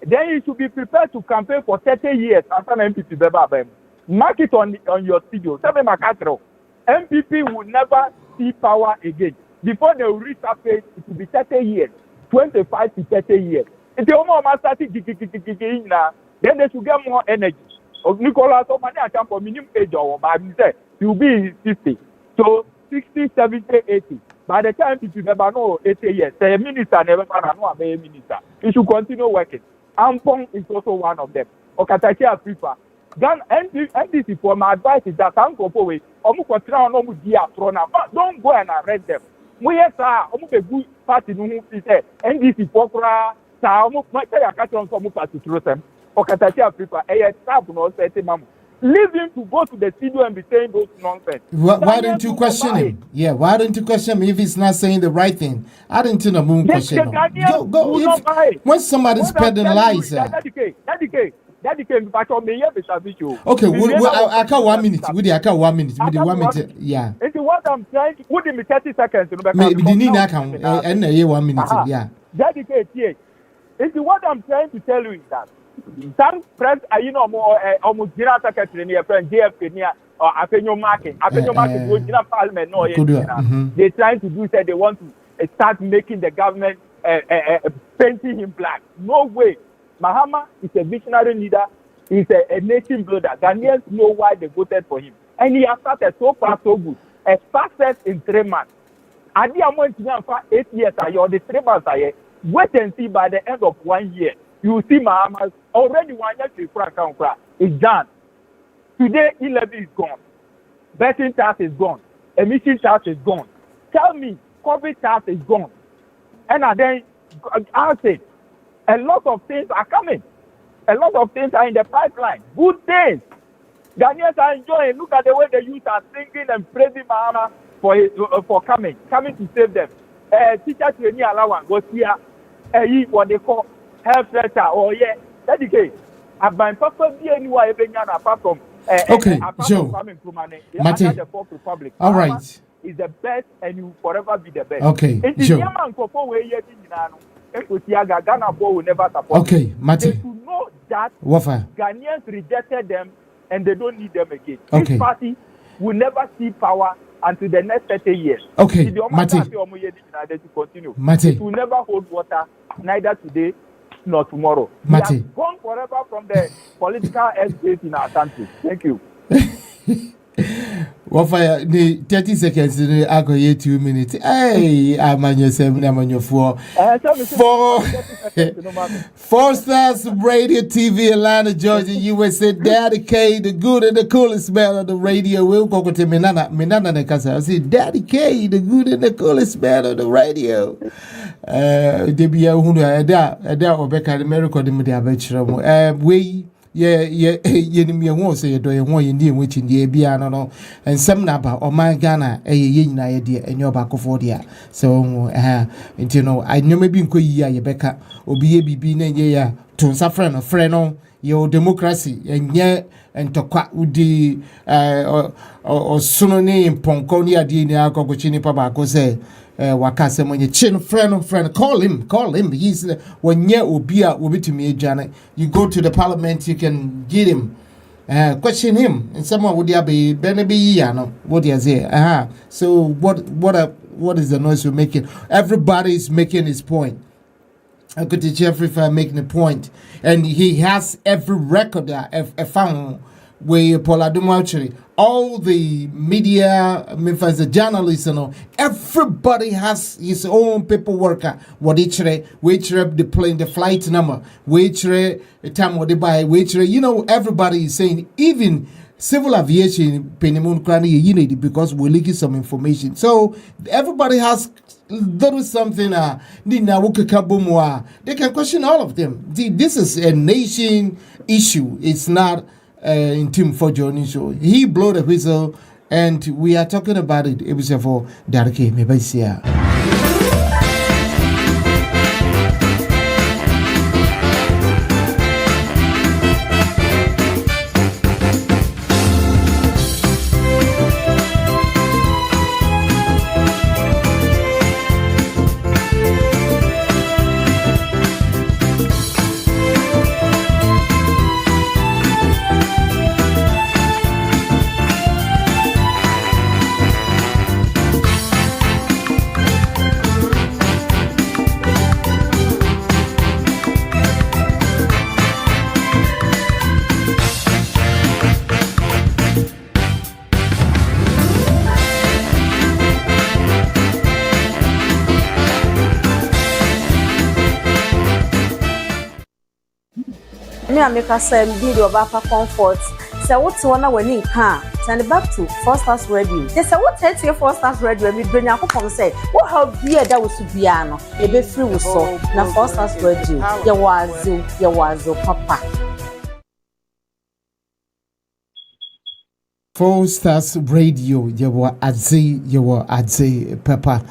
Then you should be prepared to campaign for 30 years after MPP Beba. Mark it on your studio. MPP will never see power again. Before they will reach that phase, it will be 30 years, 25 to 30 years. If they almost started then they should get more energy. Nicolas Omani account for minimum age or by say he will be 50. So 60, 70, 80. By the time people never know 8 years, the minister never know a minister. He should continue working. Ampong is also one of them. Okatachi Africa. Then NDC for my advice is that I'm going away. Don't go and arrest them. We have a good party no NDC for Okatachi Africa. Leave him to go to the studio and be saying those nonsense. Why don't you question him? Yeah, why don't you question him if he's not saying the right thing? I didn't know moon question him. Go. When somebody's spreading lies. Dady Kay, but on me, okay, I can't 1 minute. I can't 1 minute. With the 1 minute, yeah. It's what I'm trying to put in 30 seconds. Maybe the need account and 1 minute, yeah. Dady Kay, it's what I'm trying to tell you is that some press, almost general secretary near friend JFK near or Apenyo market, parliament. No, they're trying to do that. They want to start making the government painting him black. No way. Mahama is a visionary leader. He's a nation builder. Ghanaians know why they voted for him, and he has started so far so good. As fast as in 3 months. Adi amount for 8 years. Or the 3 months. Wait and see by the end of 1 year. You see Mahama already 1 year to is done. Today, e-levy is gone. Betting tax is gone. Emission tax is gone. Tell me, COVID tax is gone. And then, I'll say, a lot of things are coming. A lot of things are in the pipeline. Good things. Ghanaians are enjoying. Look at the way the youth are singing and praising Mahama for coming to save them. Teacher training allowance was here. What they call health center or Dady Kay. I've been perfectly anywhere apart from okay, Joe. Mate. All right. Is the best and you will forever be the best. Okay, Joe. Okay, Mate. They should know that Ghanaians rejected them and they don't need them again. Okay. This party will never see power until the next 30 years. Okay, Mate. Mate. It will never hold water, neither today nor tomorrow. Mate. We have gone forever from the political airspace in our country. Thank you. Wafaya the 30 seconds I go here 2 minutes. Hey, I'm on your 7, I'm on your 4. 4 Stars Radio TV, Atlanta, Georgia, USA. Dady Kay, the good and the coolest man on the radio. We'll go to Minana Nekasa. I say, Dady Kay, the good and the coolest man on the radio. Debia Huna, Ada, Obeka, the miracle, the media, we. Me won't say you do you want Indian which in the Abiano no and some naba or my Ghana yin idea and your back of 40. So you know I know maybe in Koya Rebecca or be name ya to suffer a friend your democracy and and to quack with the or sononym Ponconia Dina Cocochini Papa say wakase when you chin friend call him he's when you will be to me Janet you go to the parliament you can get him question him and someone would be Benabi what do you say so what is the noise you're making? Everybody is making his point. I could teach Jeffrey making a point and he has every record that found where Paula Dumaucheri, all the media, the journalists, everybody has his own paperwork. What which the plane, the flight number, which time what they buy, everybody is saying, even civil aviation, because we're leaking some information. So everybody has little something. They can question all of them. This is a nation issue. It's not. Ntim Forjour show. He blew the whistle and we are talking about it. It was for Dady Kay. Maybe see ya. Me ameka say be the oba comfort. Say what one na wani nka. Send back to First Class Radio. They say what take your First Class Radio me bring akopom say what help be that was bia no e be free wo so na First Class Radio. Ye wazo papa. First Stars Radio, you were adze papa.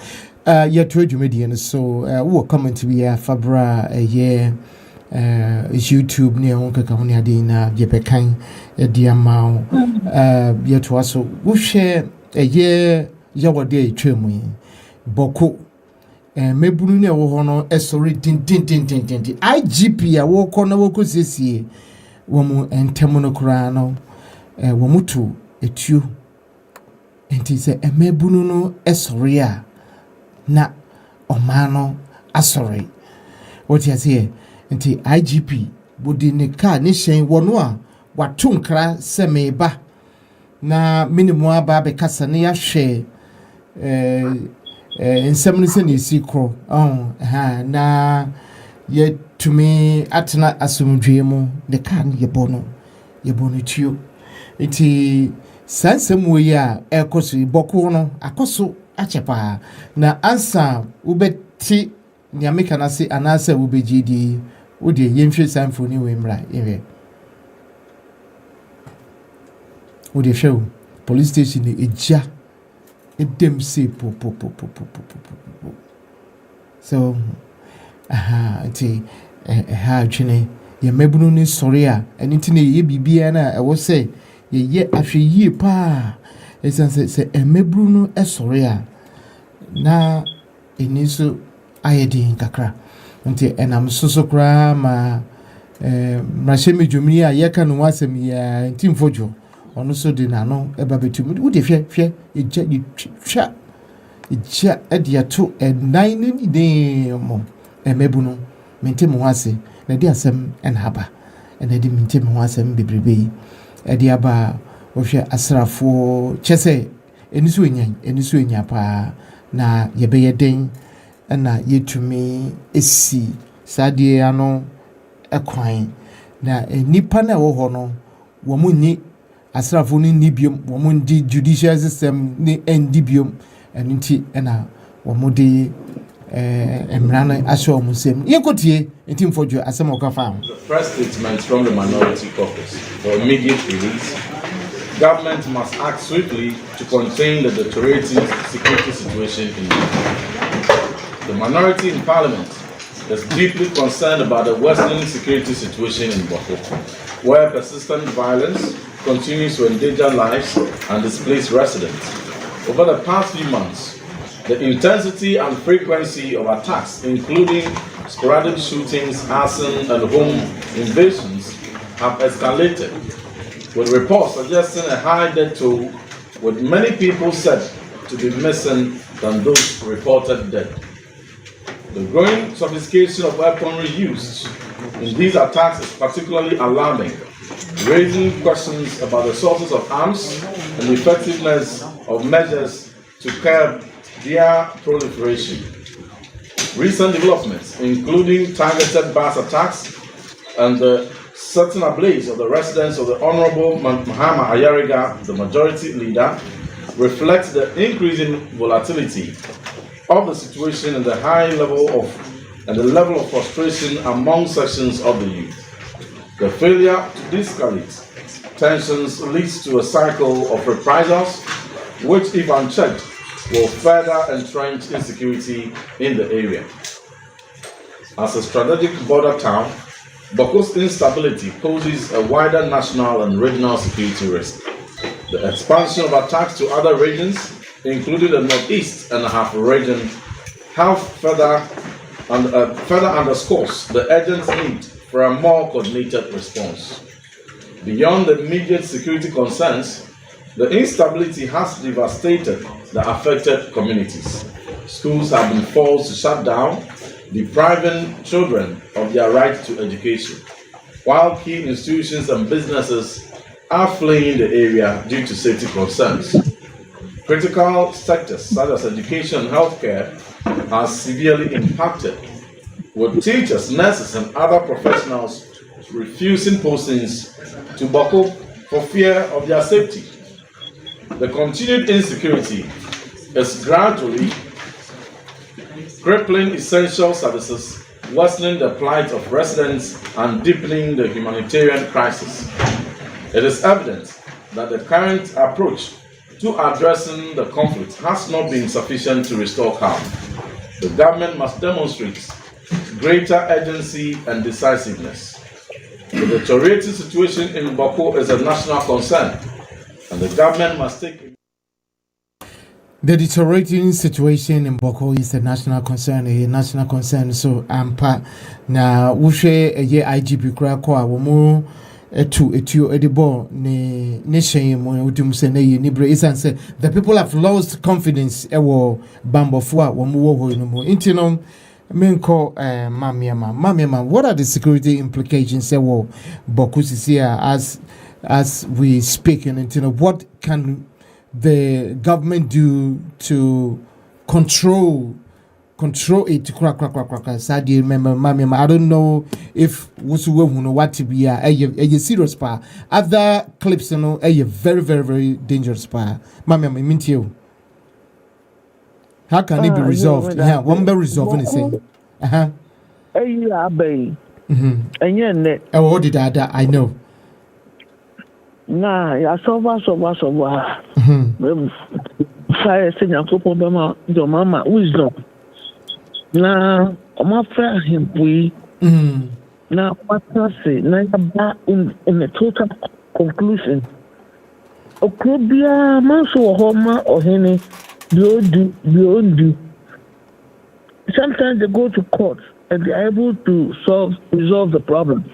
You told you media so who coming to be a Fabra a year YouTube near Uncle Kahonia Dina, Yepekan, a dear Mao. Yet was so we share a year Yawa day tremwe. Bawku Mebrunia Wohono, sorry, IGP, I walk on a walk this year. Womu and Temonocrano, Womutu. Etu enti se emebunu no esoria na omano asori what you say enti IGP bodi ne car ne hyen wono a watu nkra se meba na minimum aba be kasa ne ya hwe ensem ne se ne sikro na ye tumi atena asomdwe mu ne car ne yebono tuo enti sansem ya ekoso Bawku no akoso achepa na ansa ubeti nyameka na se anasa ubejidi udi yemhwe sanfoni wemra ewe udi show police station eja edem se po so ati twene ye mebunu ni soria eniti ne ye bibia na ewo se ye ahwe pa esanse se emebru no esorea na eniso ayedin kakra nti enam soso kra ma mrahye medwumni a yeka no wasem ya Ntim Forjour ono so de na no eba betum wo de hwe eja ni twa eja ediato enan ni de mo emebru no mentem ho ase na de asem enhaba ena de mentem ho asem bebrebe Ediaba ohwe asrafo chese enisu enya pa na yebeye den na yetumi esi sadie ano ekwan na nipa na wo ho no wo munni asrafo ni nibiom wo mundi judicial system ni endibiom enunti na wo mudi emrana asho musem yekotie Ntim Forjour asem okafa. Press statement from the Minority Caucus for immediate release. Government must act swiftly to contain the deteriorating security situation in Nigeria. The minority in Parliament is deeply concerned about the worsening security situation in Bawku, where persistent violence continues to endanger lives and displace residents. Over the past few months, the intensity and frequency of attacks, including sporadic shootings, arson, and home invasions, have escalated, with reports suggesting a high death toll, with many people said to be missing than those reported dead. The growing sophistication of weaponry used in these attacks is particularly alarming, raising questions about the sources of arms and the effectiveness of measures to curb their proliferation. Recent developments, including targeted bus attacks and the setting ablaze of the residence of the Honorable Mahama Ayariga, the majority leader, reflect the increasing volatility of the situation and the level of frustration among sections of the youth. The failure to de-escalate tensions leads to a cycle of reprisals, which, if unchecked, will further entrench insecurity in the area. As a strategic border town, Bawku's instability poses a wider national and regional security risk. The expansion of attacks to other regions, including the Northeast and Ahafo region, further underscores the urgent need for a more coordinated response. Beyond the immediate security concerns, the instability has devastated the affected communities. Schools have been forced to shut down, depriving children of their right to education, while key institutions and businesses are fleeing the area due to safety concerns. Critical sectors such as education and healthcare are severely impacted, with teachers, nurses, and other professionals refusing postings to Bawku for fear of their safety. The continued insecurity is gradually crippling essential services, worsening the plight of residents, and deepening the humanitarian crisis. It is evident that the current approach to addressing the conflict has not been sufficient to restore calm. The government must demonstrate greater urgency and decisiveness. The deteriorating situation in Bawku is a national concern, and the government must take. The deteriorating situation in Bawku is a national concern. So, ampa na wushe ye IGP kura kwa womu etio edibo ne shame udum se ne ye nibre isan say the people have lost confidence ewo bambofo a womu wo ho no mo intino menko mamiama what are the security implications ewo Bawku here as we speak, and intino what can the government do to control it? Sadi remember mami, I don't know if what to be a serious pa. Other clips a very, very, very dangerous pa. Mami, I mean to you. How can it be resolved? Yeah, one be resolving the same. What did I know? Nah, ya soba. Fire sing a couple of your mama wisdom. Nah, my friend him we. Now, what I say, now in the total conclusion. Okrobia manso homa or henny, beyond do. Sometimes they go to court and they're able to resolve the problem.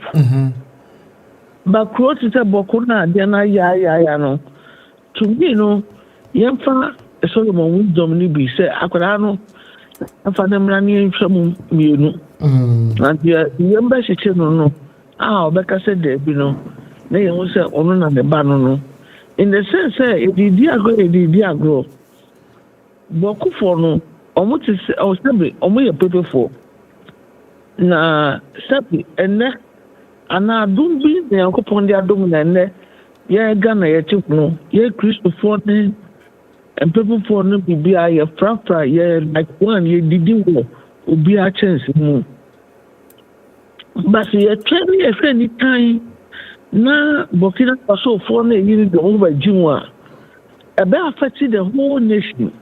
But quote is a Bokuna, Diana, no. To me, no, Yamfa, Solomon wisdom, Nibi, say, Akurano, and for them running some munu. And the embassy, no. Ah, Becca said, there, you know, they also on the banner. In the sense, if the dear grow, Bawku for no, almost is our stabby, only a paper for. Na, sappy, and I don't be the uncle upon their dominant. Yeah, Ghana, ya chip no, yeah, Christopher, and people for no be a fracture, yeah, like one, ye did will be a chance. But you're trying to any time. Na Burkina Faso for the unit over Juma. About affecting the whole nation.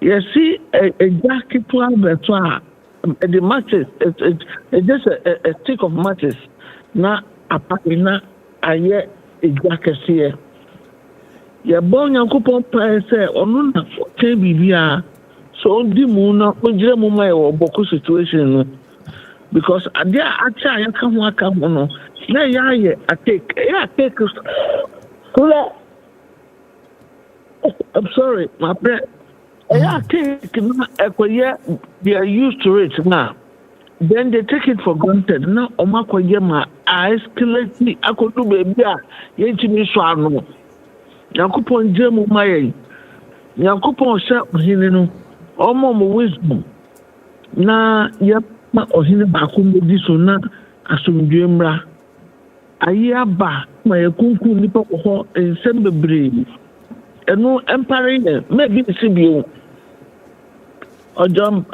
You see a jacket plan the matches, it's just a stick of matches. Na a patina a year a jacket here. You're born your coupon price or no can be so the moon or Bawku situation. Because there actually come on. Yeah, I take. I'm sorry, my friend. I take. They are used to it now. Then they take it for granted. Now, Omakoyema, I escalate. I could do baby. Yetimi swano. Yakupon jemu maye. Yakupon sharp hinenu. Omo wisdom. Na yapa ohine bakumbe disona asumdwemra. Ayaba ma yakunku nipa ko ensem bebre eno empire maybe sibio ojam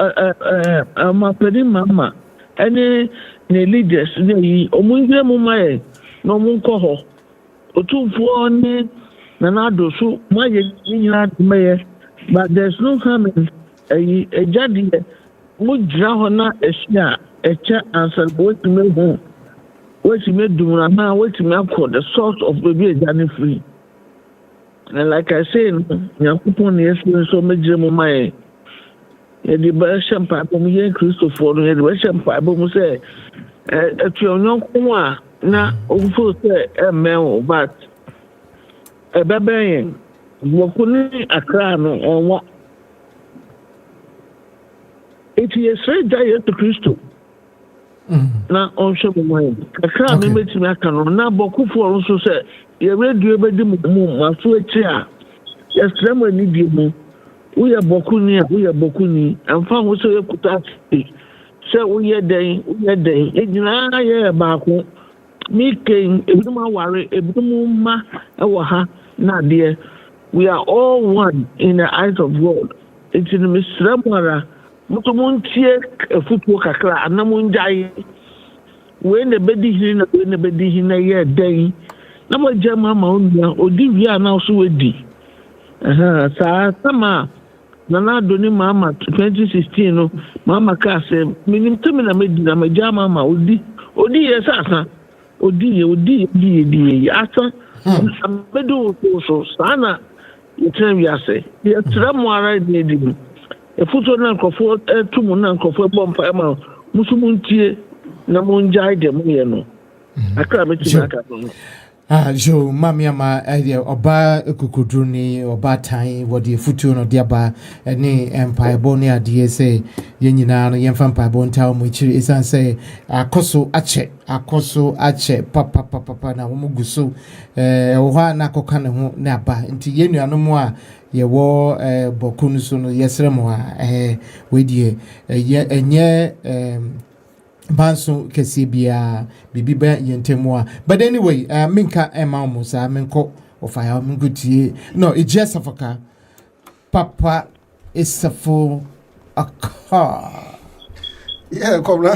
ma pedi mama ene ne leaders ne omunje mu maye no munko ho otumfo ne na adosu maye nyina maye but there's no harm in a jadi mo gira ho na ehia echa answer boy to me ho. What you made do now, what you make for the source of baby is free. And like I say, you coupon yes, so much my the best champagne from here, Christopher, the best champagne, but say, if you're not one, now, also say a male, but a baby, what couldn't a crown or what? It is straight diet to Christo. Na on show me kakra me metimi aka no na Bawku for also say ye radio be di mu maso echi a ye ni di mu wo ye Bawku ni amfa ho so ye kuta say wo ye den e nyina ye ba ko me king ebidum aware ebidum ma ewo ha na de we are all one in the eyes of God. It's in Mr. Mara mutumuntie efutuo kakra anamunjai when the bedi hin when the bedi hin ye den na mo jama ma onua odi wi ana so wedi sa sama na doni mama 2016 no mama ka se minim tumi na medi na majama ma odi ye sasa odi asa amedo so sana yetem yase yetra mo ara di efuto na nkofo etumu na nkofo bompa ma musumuntie na monjai dem ye no akra meti aka no jo mami ama oba ekukudru ni oba tan wodi efuto no diaba ni empire boni ade se yenyina no yemfa empire bonta mo chiri isan se akoso ache papa na wo muguso wo ha na koka ne ho na aba nti yenuano mo a ye wo Bawku no so no yesre mo a wedi enye banso kesi bia bibi ba yentemwa but anyway minka ema musa minko ofaya mingutie no it just afaka papa isafo aka yeah come na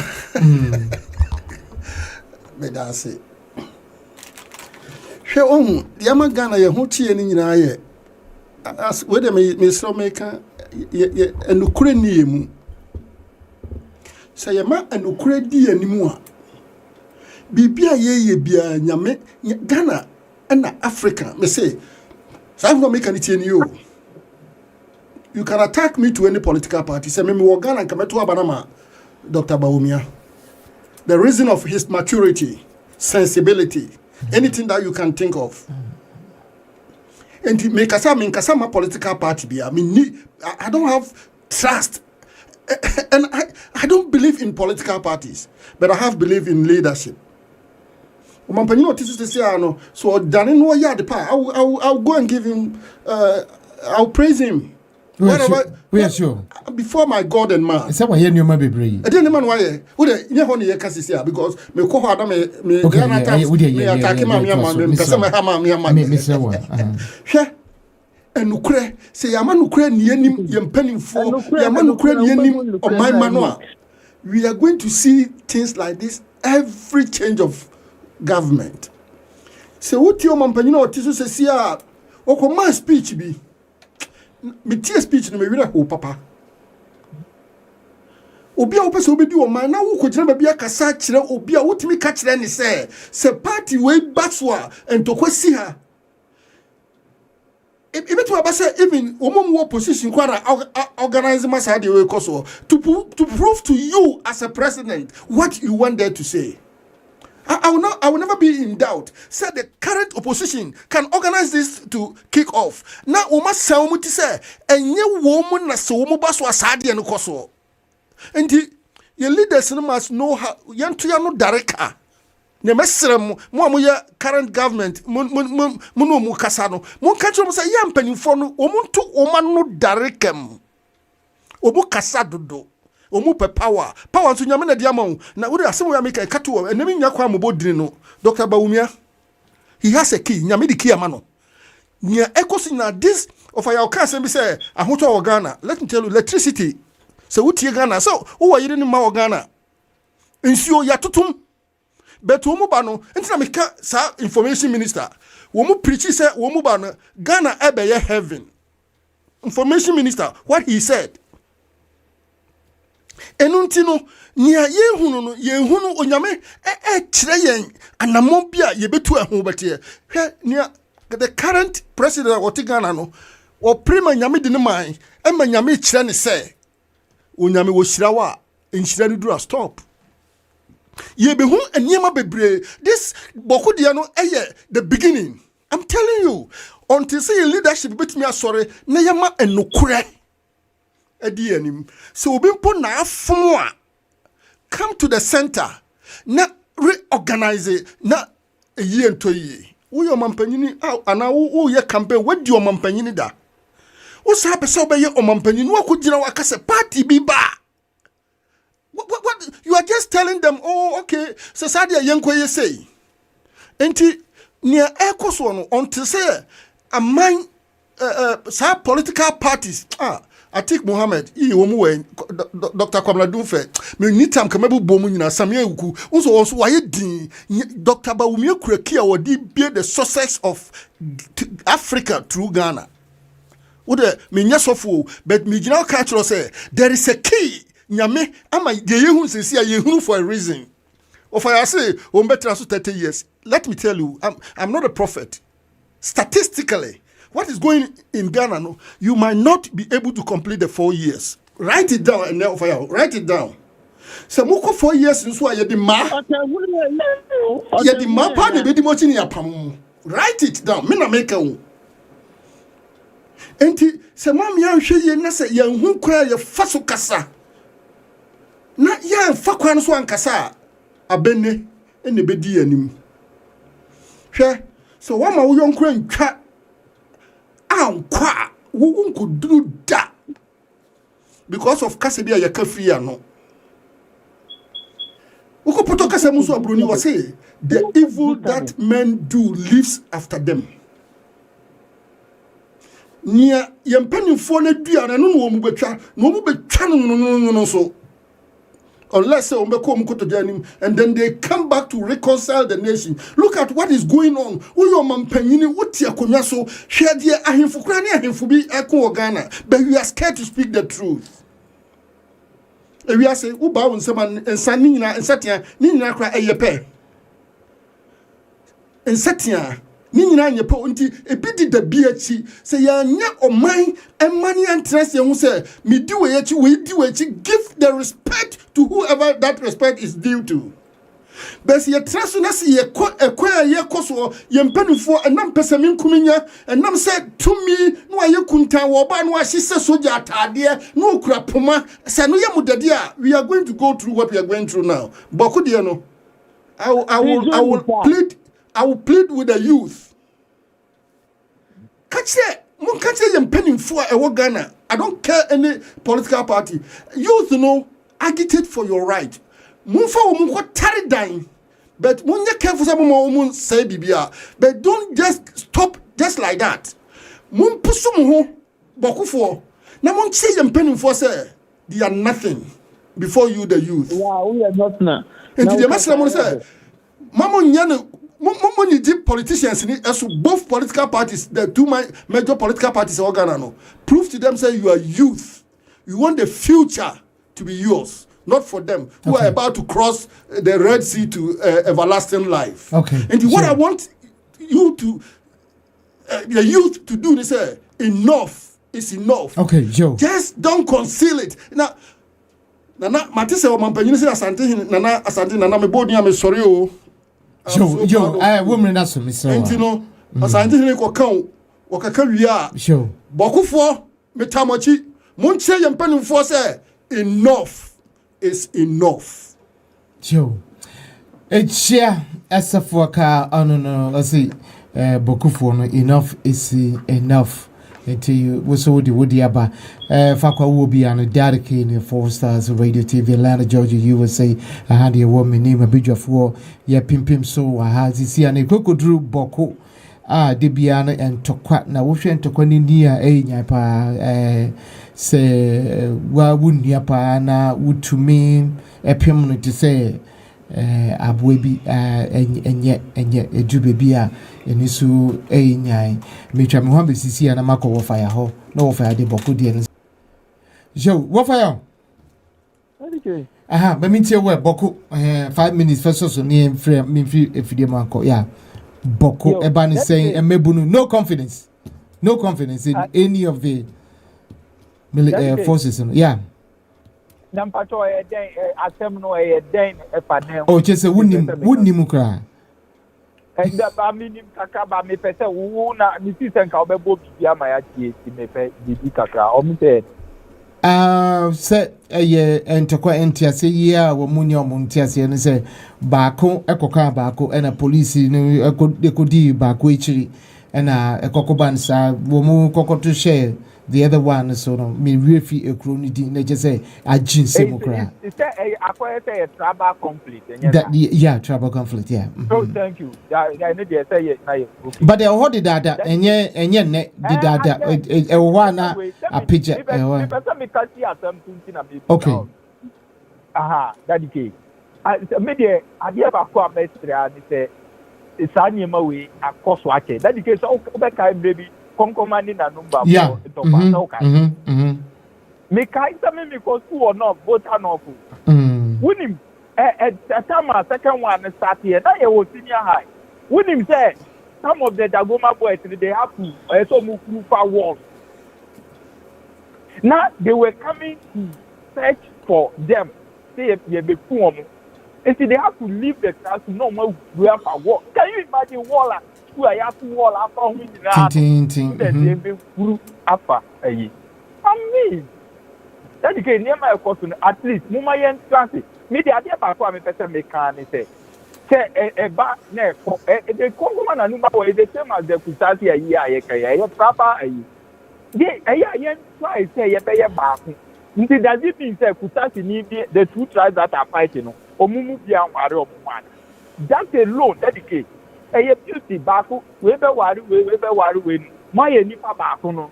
me da se hwe ohun dia magana ye ho tie ni nyina ye as we dem me so meka ye enukure ni emu say ma anukure di animu a bibia ye bia nyame Ghana and Africa me say so I'm not making it in you can attack me to any political party say me wo Ghana kameto abanama Dr. Bawumia the reason of his maturity sensibility anything that you can think of and me kasa ma political party bia I don't have trust. And I don't believe in political parties, but I have belief in leadership. So I'll go and give him. I'll praise him. Before my God and man. Is that why you know be brave? I didn't know why. Would you want to because me ko hada me attack him enukure se yamanukure ni enim yempanimfo yamanukure ni enim omanmano we are going to see things like this every change of government se wuti o mampanyina otiso se sia okoma speech bi me tie speech no me wira ho papa obi a opese obedi o man na wo kogina ba bia kasa kire obi a wotimi ka kire ni se party we batwa entokwasi ha even woman position organize masadi we koso to prove to you as a president what you want there to say. I will never be in doubt. Say the current opposition can organize this to kick off. Now we must say say enye woman na so mo baso asadi no koso. And your leaders must know how yantu ya no dareka. Ne mesrem mo amoya current government mo no mu kasa no mo kancho mo say ya mpanimfo no omuntu no darekam obu kasa dodo omu pe power nso nyame na dia ma na wo asem ya make kato enemi nya kwa mobodini no Dr. Bawumia he has a key nyame di key ama no nya ekosi na this of our council be say ahoto o Ghana let me tell you electricity so wutie Ghana so wo yire ni ma o Ghana nsuo ya tutum but womu ba no entina meka sa information minister womu preach say womu ba no Ghana ebe ye heaven information minister what he said enunti no nia yehunu onyame kire yen anamo bia yebetu ehun bete hwe nia the current president of Ghana no o prima nyame de ne man ema nyame kire ne say onyame wo hirawa enhira ne dura stop ye be hu eniema bebre this Bawku dia no the beginning I'm telling you until say leadership betimi asore na yama enokure edi anim so obi mpo na afon a come to the center na reorganize na eyi entoyi wo yo mampanyini ana wo ye campaign wadi o mampanyini da wo sa pese obeye o mampanyini wo kugina wa kase party bi ba. What you are just telling them, oh, okay, so Sadia Yanko say. enti near ekoso no until say a man sa political parties Atik Mohammed Dr. Kwamla Dunfe me nitam kamabu bomu nyina samye uku also waye din Dr. Bawumi Kureki awodi be the success of Africa through Ghana Ude me nyasofo but me gina ka tro say there is a key nyame ama de yehun sesi yehun for a reason of I say on better so 30 years let me tell you I'm not a prophet statistically what is going in Ghana no you might not be able to complete the 4 years write it down and now write it down so moko 4 years nso aye di ma ye di ma pa na be di mo chi ni apam write it down me na make o enti se mam ya hwe ye na se ye hu kwa ye faso kasa na ya fa kwa no so ankasa abenne ene be di anim hwe so wa ma wo yonkra ntwa ankwa wo nkuduru da because of kasebia ya kafia no uko poto kasa muso abroni wa say the evil that men do lives after them nia yempanifo na dua na no wo mu betwa no so unless and then they come back to reconcile the nation. Look at what is going on. Uyo mampanyini uti akonya so share dia ahemfo kra ne ahemfo bi eko Ghana, but we are scared to speak the truth. We are say uba wonsema ensani nyina ensatia ni nyina kra eyepe. Ensatia ni nyina nyepe unti ebidi da bi achi say ya nya oman emani antrase hu say me di we achi give the respect to whoever that respect is due to. But ye traso na se ye koso ye mpanufo enam pesamin kuminya enam se to me no aye kuntan wo ba no ahise soja atade no kura poma se no ye mudade a we are going to go through what we are going through now. Bawku de no I will plead with the youth. Catch ye mpanufo e wo Ghana. I don't care any political party. Youth agitate for your right. Munfa wo tari dan. But when you careful some more say bibia. But don't just stop just like that. Mun pusu ho bokufo. Na mun say yempenim say they are nothing before you the youth. Yeah, we are not now. And the message mun say mama nyane Mama deep politicians as both political parties, the two major political parties in Ghana no. Prove to them say you are youth. You want the future to be yours, not for them who are about to cross the Red Sea to everlasting life. Okay. And what I want you to the youth to do is say enough is enough. Okay, Joe. Just don't conceal it. Now Nana Matisse o mampanyin say asante nana me bodi am sorry o. Joe, woman na so me say. Entino asante ne ko kan o kaka wia. Joe. Bokufo metamochi munche yempanimfo say enough is enough. Joe. Echia asafo ka ono see Bokufo no enough is enough. Enti wo di wodi aba fakwa wo bia no Dady Kay in 4 Stars Radio TV Atlanta Georgia USA ahade ye wo me name abidwafo ye pimpim so ahazisi an ekokodru boko de bia no entokwa na wo hwe entokwa ni ndi a enya pa se wa wunnia pa na wutumi epem no te se abwe bi enye edube bia enisu enyai metwa me ho besisi na makọ wo fire ho na wo fire de Bawku de en jo wo fire okay but me tie we Bawku 5 minutes first so me free efide manko yeah Bawku eba ni saying emebunu no confidence in any of the forces yeah nampato den atem no den efanem oh chese wunnim kra and ba minim kaka ba me pese wo na ni sisen ka obebo bibia ma ya tie ti me pe bibi kaka o mi te se entokwa entiase ya wo muni omuntiase ne se Bawku ekoka Bawku ena police no ekodi Bawku echiri ena ekokoban sa wo mu kokoto share the other one so no me refi ekroni din na just say agin semokra. It's a tribal conflict. That yeah, tribal conflict, yeah. Oh, thank you. I need to say it. But the what did that enye ne did that e one a picture okay. Dady Kay. Media idea about co mestra ni say isa nyema we akoso ake. Dady Kay so obeka baby konkomani na number yeah. to pass okay. Me kai some me ko school or not both are not. Winning a time second one start here. Now you was senior high. Winning say some of the Dagoma boys they have to also move far walls. Now they were coming to search for them. Say if you be form. And see they have to leave the class to know where for work. Can you imagine wall school I have to wall after winning now? They be through after a year. I mean Dady Kay near my question at least muma yen transit. Me the idea about what me person make can say a ba ne the Congo man number is the same as the Kutasi a year a proper a year. Yeah, try say ye pay back. Does it mean say Kutasi need the two tribes that are fighting? Omumu bia ware omuman. That alone, Dady Kay. A beauty Bawku, we be ware we my nipa Bawku no.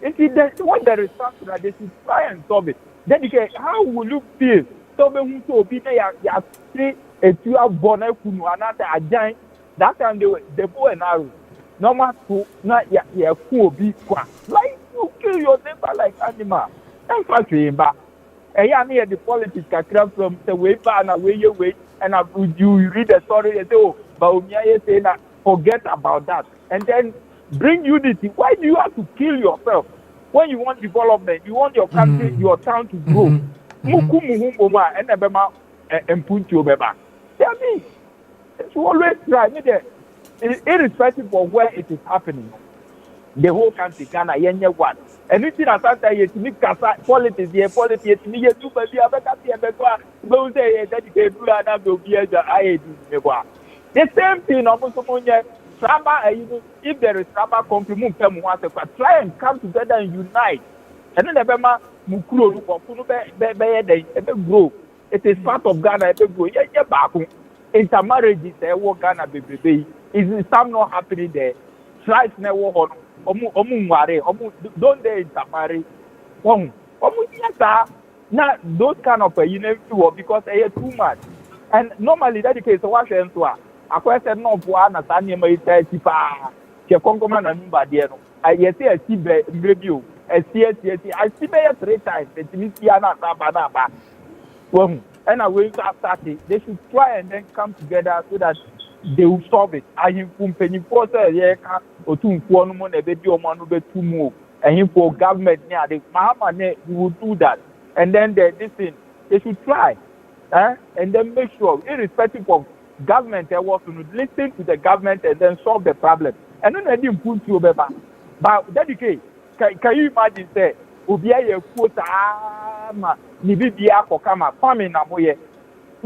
If it when there is something that they should try and solve it. Dady Kay, how will you feel? So when you be ya see a two born kunu another a giant that time they bow and arrow. Normal to not ya cool be qua. Like you kill your neighbor like animal. And factory back. And yeah, near the politics can come from the way back and away your way and you read the story and say, oh, but say that forget about that. And then bring unity. Why do you have to kill yourself? When you want development, you want your country, your town to grow. And Ebema and put you back. Tell me, you always try. Irrespective of where it is happening, the whole country, Ghana, yenye one. Anything as I say, you make politics here, politics. Me, you do, but you have a copy of the go say that you can do and will be as I do. The same thing, almost if there is tribal conflict, try and come together and unite. And then Ebema Mukuro grow. It is part of Ghana. Grow. Yeah, Bawku. Intermarriage is Ghana baby. Is some not happening there? Tribes never hold. Don't they intermarry? Now those kind of unity because they too much. And normally Dady Kay so what I question no for na sanye mai 30 pa ke konkoma na number there no I say I see review I see 3 times it means ya na ba and I will start it they should try and then come together so that they will solve it I company for say ye ka otumfo no mo na be di o mo no be tumu and for government near the mama ne you will do that and then this thing they should try and then make sure irrespective of government was to listen to the government and then solve the problem. And then I didn't put you better. But Dady Kay, can you imagine say Ubia quota Nibia for Kama farming Namoye?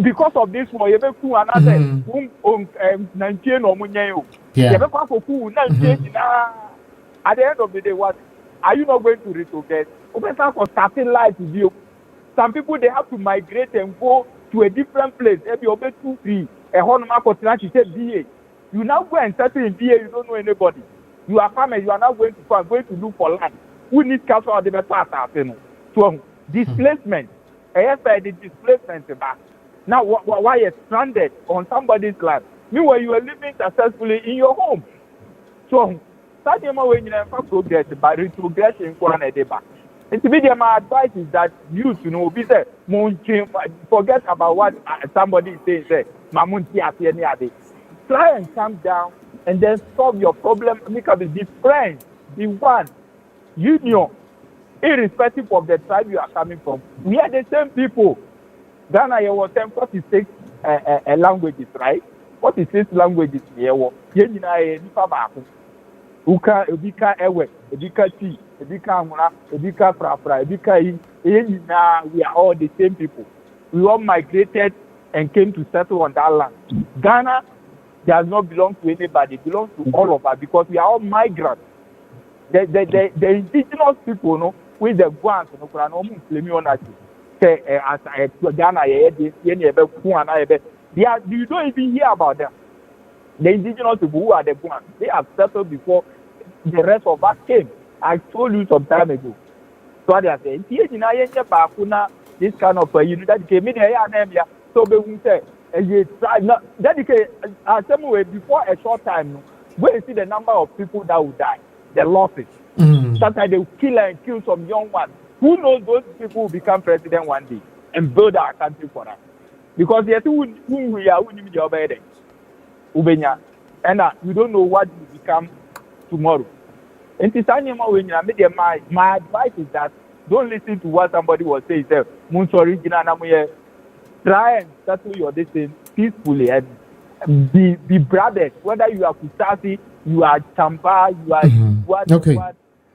Because of this one, you have another 19 or Munyo. You have at the end of the day, what are you not going to retrogress? For starting life with you. Some people they have to migrate and go to a different place. Maybe obey 2-3. A whole BA. You now go and settle in BA, you don't know anybody. You are farmers, you are now going to look for land. Who needs castle or the better? So displacement. The displacement now why you're stranded on somebody's land. Meanwhile you are living successfully in your home. So that when you never progress by retrogression for an edeba. My advice is that you be there, forget about what somebody is saying. Try and calm down and then solve your problem. Because be friends, be one, union, irrespective of the tribe you are coming from. We are the same people. Ghana, you was 46 languages, right? 46 languages here. Uka ebika ewe, ebika tea, ebika muna, ebika frafra, ebika we are all the same people. We all migrated and came to settle on that land. Ghana does not belong to anybody, it belongs to all of us because we are all migrants. the indigenous people, no, with the guans, no, claim ownership. Say, as Ghana, you don't even hear about them. The indigenous people who are the guans, they have settled before the rest of us came. I told you some time ago. So I say, this kind of that came in here, so we say, Dady Kay, before a short time, when you see the number of people that will die, the losses. Sometimes they will kill some young ones. Who knows those people will become president one day and build our country for us? Because they who we are, who need your bed. Ubenya, and you don't know what will become tomorrow. And my advice is that don't listen to what somebody was saying. Try and settle your destiny peacefully and be brothers. Whether you are Kusasi, you are Champa, you are what,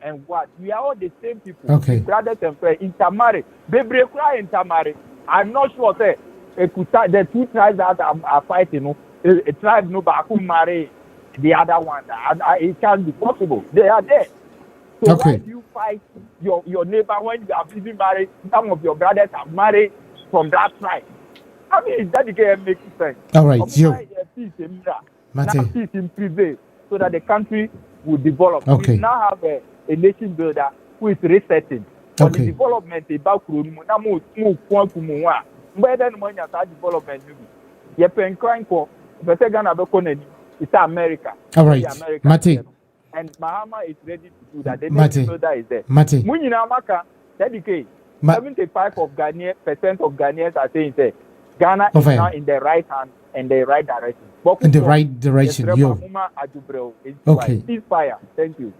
and what. We are all the same people. Okay. Brothers and friends. Intermarry. Baby cry intermarry. I'm not sure say the two tribes that are fighting, a tribe no Bawku marry the other one. It can't be possible. They are there. So why do you fight your neighbor when you have even married? Some of your brothers have married from that tribe. I mean, Dady Kay makes sense. All right, Joe. Peace in prevail so that the country will develop. Okay. We now have a nation builder who is resetting. For the development about development. It's America. All right, Mate. And Mahama is ready to do that. The nation builder is there. Mate. Dady Kay, 75% of Ghanaians are saying that Ghana is now in the right hand and the right direction. In the right direction, yo. Okay. Ceasefire. Thank you.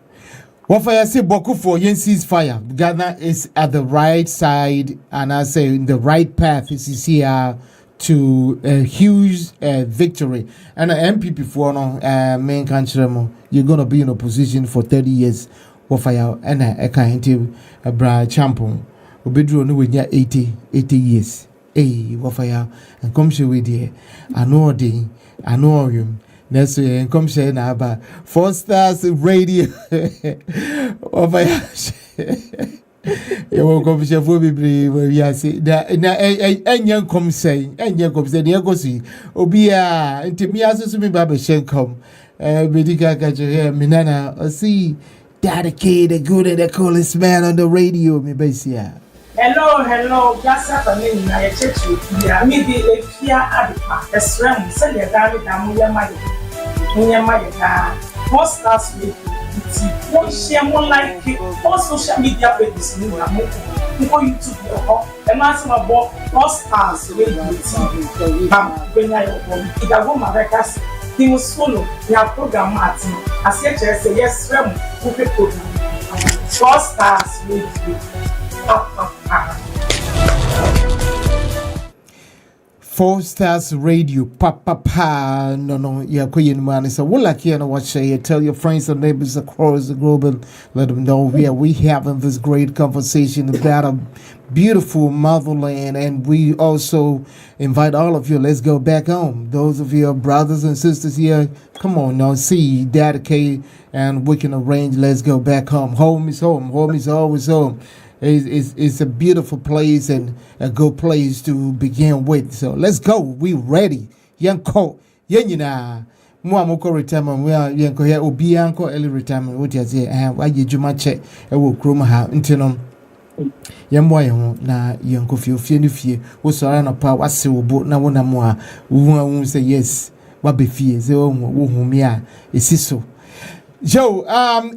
What I say, Bawku for yen ceasefire. Ghana is at the right side, and I say in the right path. Is here to a huge victory. And MPP for no main country, you're gonna be in opposition for 30 years. What I and I can't tell a bra champion. Obedro no with 80 years. Hey, what fire and come show with you. I know him. Next year and come share now about 4 Stars Radio. What fire? You won't come share for me, where you say that. And young come say, the go see. Obia, and to me, as to me, Baba Shen come. Medica catch here, Minana, or see Dady Kay, the good and the coolest man on the radio, me base here. Hello, just a minute. I check you. Yeah, maybe if you are at the SRAM, send your daddy down with your money. Most last week, one share more like all social media pages. You go YouTube, and ask about Most Stars Radio TV. When I go Maracas, he was follow their program, Martin. As yet, I say yes, SRAM, who people. Most Stars Radio. 4 Stars Radio, no, yeah, Queen man. So, what like you know what say? Tell your friends and neighbors across the globe and let them know we having this great conversation about a beautiful motherland, and we also invite all of you. Let's go back home. Those of your brothers and sisters here, come on now, see Dady Kay, and we can arrange. Let's go back home. Home is home. Home is always home. It's a beautiful place and a good place to begin with. So let's go. We ready. Yanko, Yanina. Muamoko retirement. We are Yanko here. Obianko early retirement. What you say? Why you do my check? I will chrome ha into Yamboy na Yanko few. What's around a power? What's so boat na one more? We won't say yes. What be fears? Oh, whom ya is so. Joe,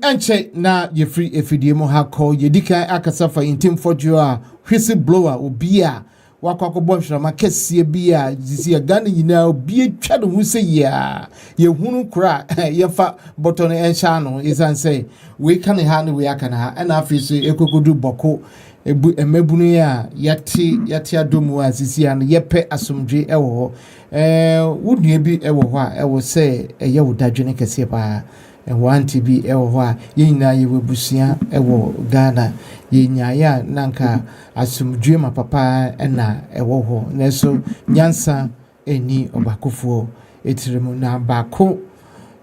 enche na ye free efidie ha call ye dika akasa fa Ntim Forjour whistle blower obia wakwa bɔhwrama kɛseɛ bia disi Ghana nyina obia twa de hu sɛ ya ye hunu kra ye fa bɔtɔ no encha no isan say we kan ha no we aka na na afi so ekokodu bɔko ebu emebunu ya yate adomu asisi an ye pɛ asomdwe ɛwɔ hɔ wudue bi ɛwɔ hɔ a ɛwɔ sɛ ɛyɛ wodadwene kɛseɛ pa and want to be ewa yina yewe busia ewo Ghana yinya nanka asumdwema papa na ewo ho neso nyansa eni obakofuo etiremu na bako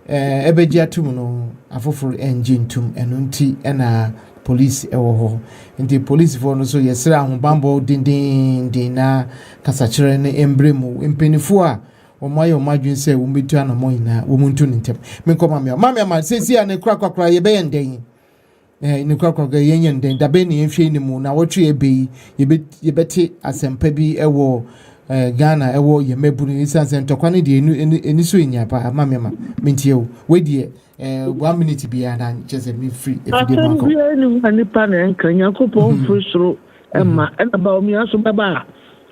ebeji atum no afoforo engine tum eno nti na police ewo ho nti police for no so yesra ahobambo din na kasachire ne embremu empenifo a omaye omadwin se wo metu anamo ina wo muntu ntem menkoma mama sesi a ne krakrakra ye be nden ne krakrakra ye nden da be ne ehwe ni mu na wotwe ebe yebeti asempa bi ewo Ghana ewo ye meburu isanse ntokwane de eniso nyapa mama mentie we de 1 minute bia na chese me free if you dey mark up ni pa na nkanya kopon frusro emma na ba omi aso baba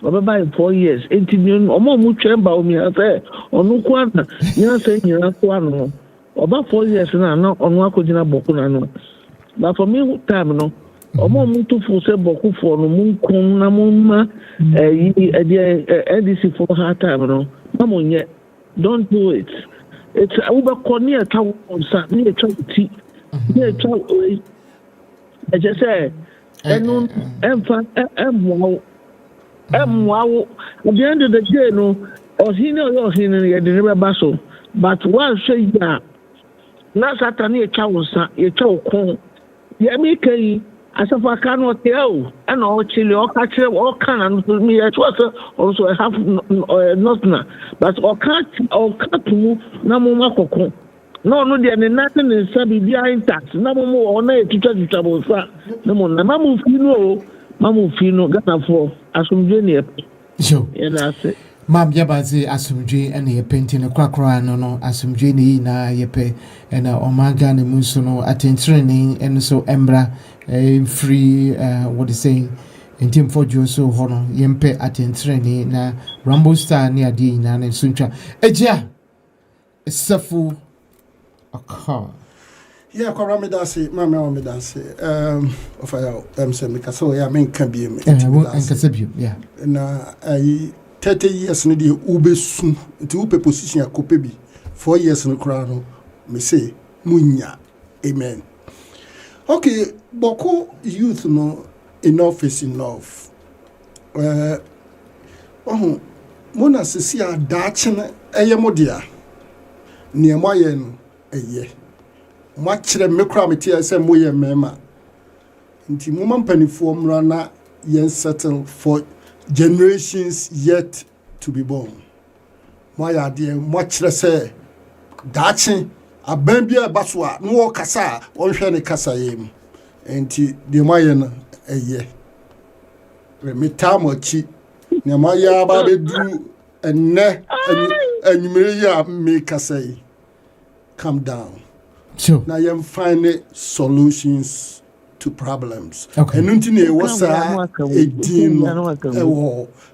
4 years enti omo mu twa ba omi ase onu kwa na nya se nyira kwa no oba 4 years na onu akogina boku na no but for me time no omo mu to fu se boku fo no mu nkun na mu ma NDC for her time no mamonye don't do it. It's over corner town sa near charity near charity I just say enu emfa emwo at the end of the day no ohine ye de ne ba so but one say ya na satan ye chawo sa ye chawo kon ye mi kai asafa kanu tell and all chile or catch all can me it was also I have not na but or cat mu na mo makoko no there nothing in sabi behind tax na mo ona etuta bo sa na mo na mamu fino gana for asumdwe ne so na say mam yabazi asumdwe ene ye painting kwakra no asumdwe ne na ye pe ena omaga ne muso no attention ene so embra free what is saying Ntim Forjour so hono yempe attention na Rambo Star ne ade na na suntwa egia safu aka yeah kwa ramedase mama wa medase ofaya se mekaso ya menka bi me enkasa bi yeah na 30 years no de ubesu nti upe position akope bi 4 years no kra no me say munya amen. Okay, Bawku youth no enough is enough. Mona sisi a dachene eye modia. Niema ye no eye. Mo akire mekra metia se moye mema. Nti mo mampanifo mra na yen settle for generations yet to be born. Mo ya de mo akire se dache abambia baswa no kasa onhwe ne kasa yem enti de maye na eye remitamochi ne maye ba bedu enne anyumire ya me kasa yi calm down so na yem find solutions to problems and ne wasa edin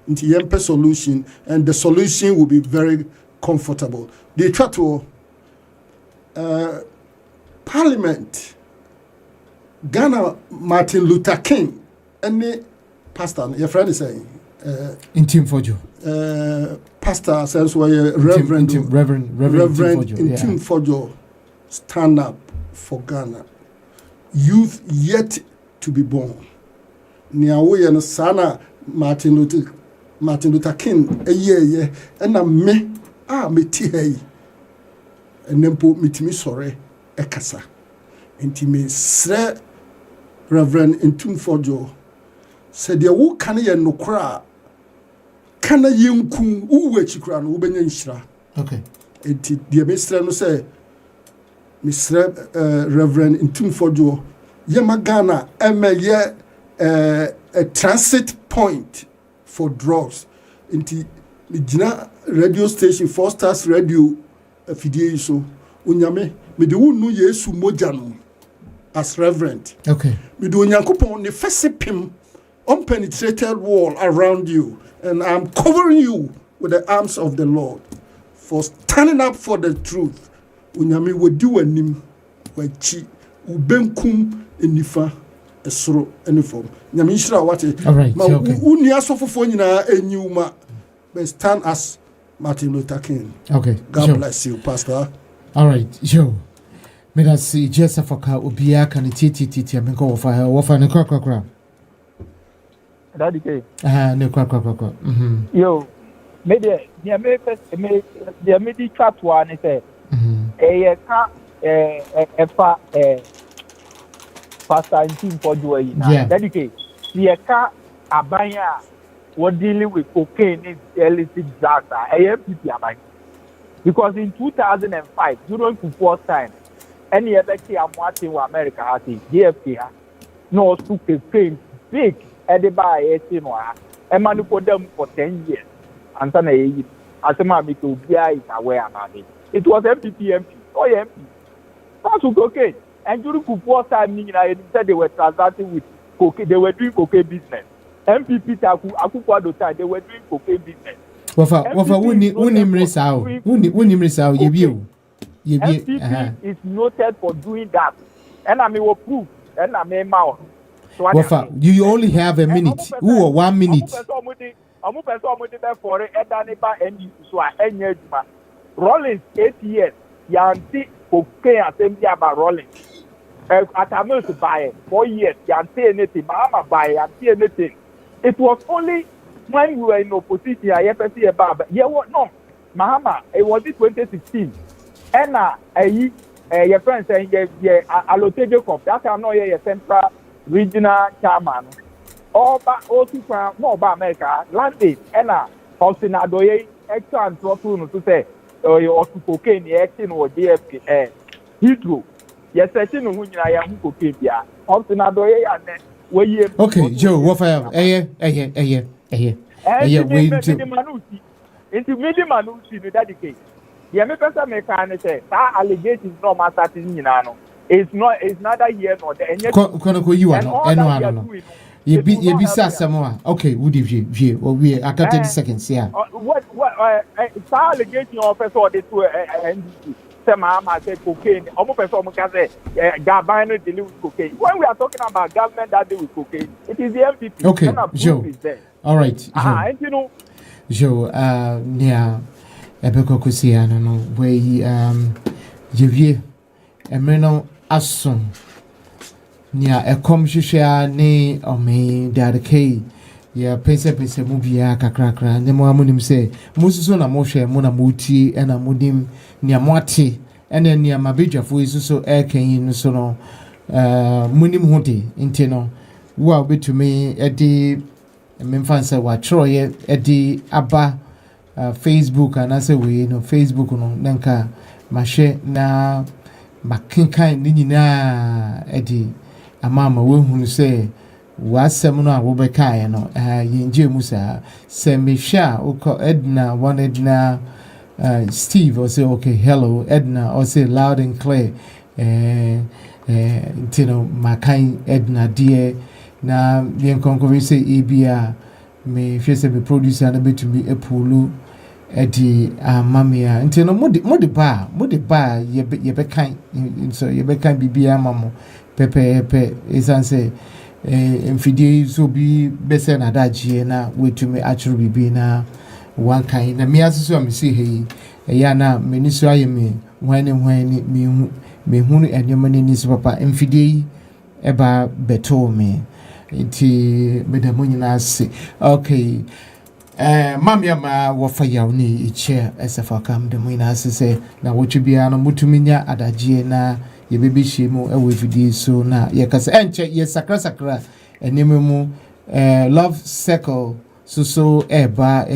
nti yem solution and the solution will be very comfortable they try to Parliament Ghana Martin Luther King any pastor your friend is saying Ntim Forjour pastor says where Reverend Ntim Forjour stand up for Ghana youth yet to be born nia we no sana Martin Luther King eye na me meti hey enempo mitimi sore ekasa ntimi sre Reverend Ntim Forjour said ye wo kan ye nokra kana yenku uwe chikra no ubenya nshira okay enti de mesre no say misre Reverend Ntim Forjour ye magana emeye a transit point for drugs enti gina radio station 4 Stars Radio afidie so onyame me de wonu Yesu moja no as reverend okay me de onyankopon ne fesipim unpenetrated wall around you and I'm covering you with the arms of the Lord for standing up for the truth onyame wodi wanim wachi ubenkum enifa esoro enifom nyame nhira wate ma uni asofofo nyina enyuma but stand as Martin Luther King. Okay. God bless you, Pastor. All right, yo. Me that see Joseph Oka Obia can titi amenko wofa ne kwakwa. Dady Kay. Ne kwakwa. Yo. Me de me di chat wa ne say. ka Pastor Ntim Forjour Dady Kay ka abanya we're dealing with cocaine and illicit drugs AMPP abanya because in 2005 during the first time any other key I'm watching with America has JFK no took a claim big at the buy and manipulate them for 10 years and then as a man to be aware about it. It was MPP or MP. That's okay. And during the first time, I said they were transacting with cocaine. They were doing cocaine business. MPP Akukwado time they were doing cocaine business. Wafa MPP is noted for doing that, and I will prove. And I may mouth. Wafa, you only have a minute. Who 1 minute? I'm person for it. Rollins 8 years. Yanti cocaine assembly about Rollins. At a to buy it 4 years. Yanti anything. Mama buy yanti anything. It was only when we were in opposition. I ever see about. Yeah, what no, Mahama. It was in 2016. And your friend saying yeah, allocated cop. That's how I know your central regional chairman. All two more about America landed and Austin Adoye extra and throttle to say or to cocaine acting or DFK Hydro. Yes, I think when I am cocaine. Austin Adoye and where okay, Joe, what fire? Into medium manusi to Dady Kay. Yeah, me person me can say that allegation is not my starting it's neither here nor there. And you are no. You be Samoa. Okay, would you or we I got 30 seconds, yeah. What allegation officer they to NDC. Sama said cocaine. Almost person can say government deal with cocaine. When we are talking about government that deal with cocaine, it is the MPP. Okay, Joe. All right. And you know Joe, yeah. Ebeko kusiana no we yevie emeno asom nia ekom hwehwea ne ome Dady Kay ya pese mu bia kakrakra ne mo amunim se mususo na mo hwe mo na muti na mudim nia moate ene nia mabedwafo isuso ekenyi no so no munim hode intino wo a betumi edi memfanse wa troye edi aba Facebook and I say we no Facebook no nanka mahwe na makinkan ni nyina edi amama we hunu say wasem no abobeka no yinje musa se mehwa uko Edna one Edna Steve or say okay hello Edna or say loud and clear ntino makan Edna dear na yen konko say ebia me fese be producer na betumi epulu edi mamia ntino modi ba ye be kan so ye be kan bibia mamo pepe isanse mfidie so bi bese na dagie na wetumi achuru bibi na wan kan na mi asusu am si he ya na meniso ayemi hwani me hunu enyoma ni so papa mfidie eba beto me iti medamo nyina se okay mamia ma wofa yaw ni iche esafa kam de mo nyina se na wotubia no mutuminya adagie na yebebehye mu ewe fidie so na yekasa enche ye sakra enemu love circle so eba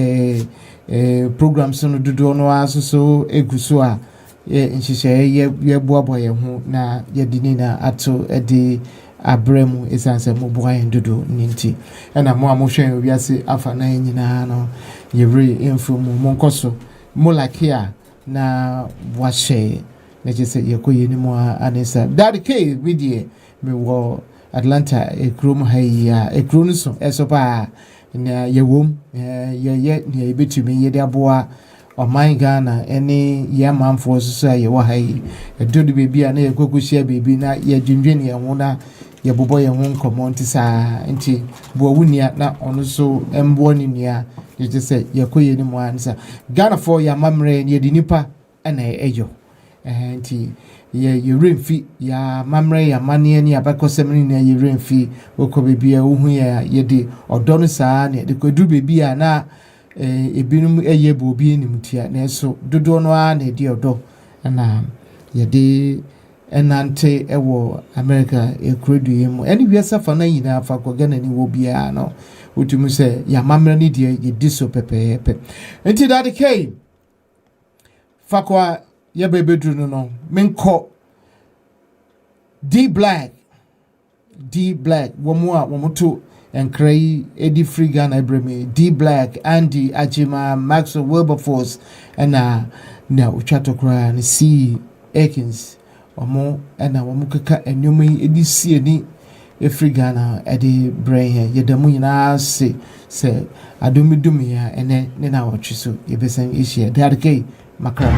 programs no dodo no aso eguso a nhihye ye boabo ye ho na yedini na ato edi abremu esanse mo boa endodo ninti ena mo amohwen obiase afa na nyina no yewre info mu monkoso mo lakia na washe na jese yekoye ni mo anesa Dady Kay widie me wo Atlanta ekrom haya ekrom so esopa na yewom ye ne ebetumi yede aboa oman Ghana ene yamanfo so ye wo hayi edodo bebia na yekokosia bebi na ye dwendwen ye ho na ye bobo ye ho nkomonti sa nti bo wunia na ono so embo ni nia ye jese yekoye ni mo ansa Ghana for ya mamre ye di nipa na ejo nti ye remfi ya mamre ya mane ni abakosem ni ye remfi okobebia wo hu ye de odono saa ne de kodu bebia na ebinum eye bobi ni mutia na so dodo no a na de odo na yɛde enante ewo America ekredu yemu eni wiasa fa na nyina afa ko Ghana ni wo bia no wotumu se ya mamra ni de ye diso pepepe enti Dady Kay fa kwa ye bebedru no menko D Black womo enkrai edi free Ghana ebreme D Black Andy Ajima Maxwell Wilberforce na uchatokra ni C Akins omo ena womo keka enyomi edi sie ni efri Ghana edi brain yedamu nyina se adumidumi ya ene ne na wotwe so yebesen ehia Dady Kay makra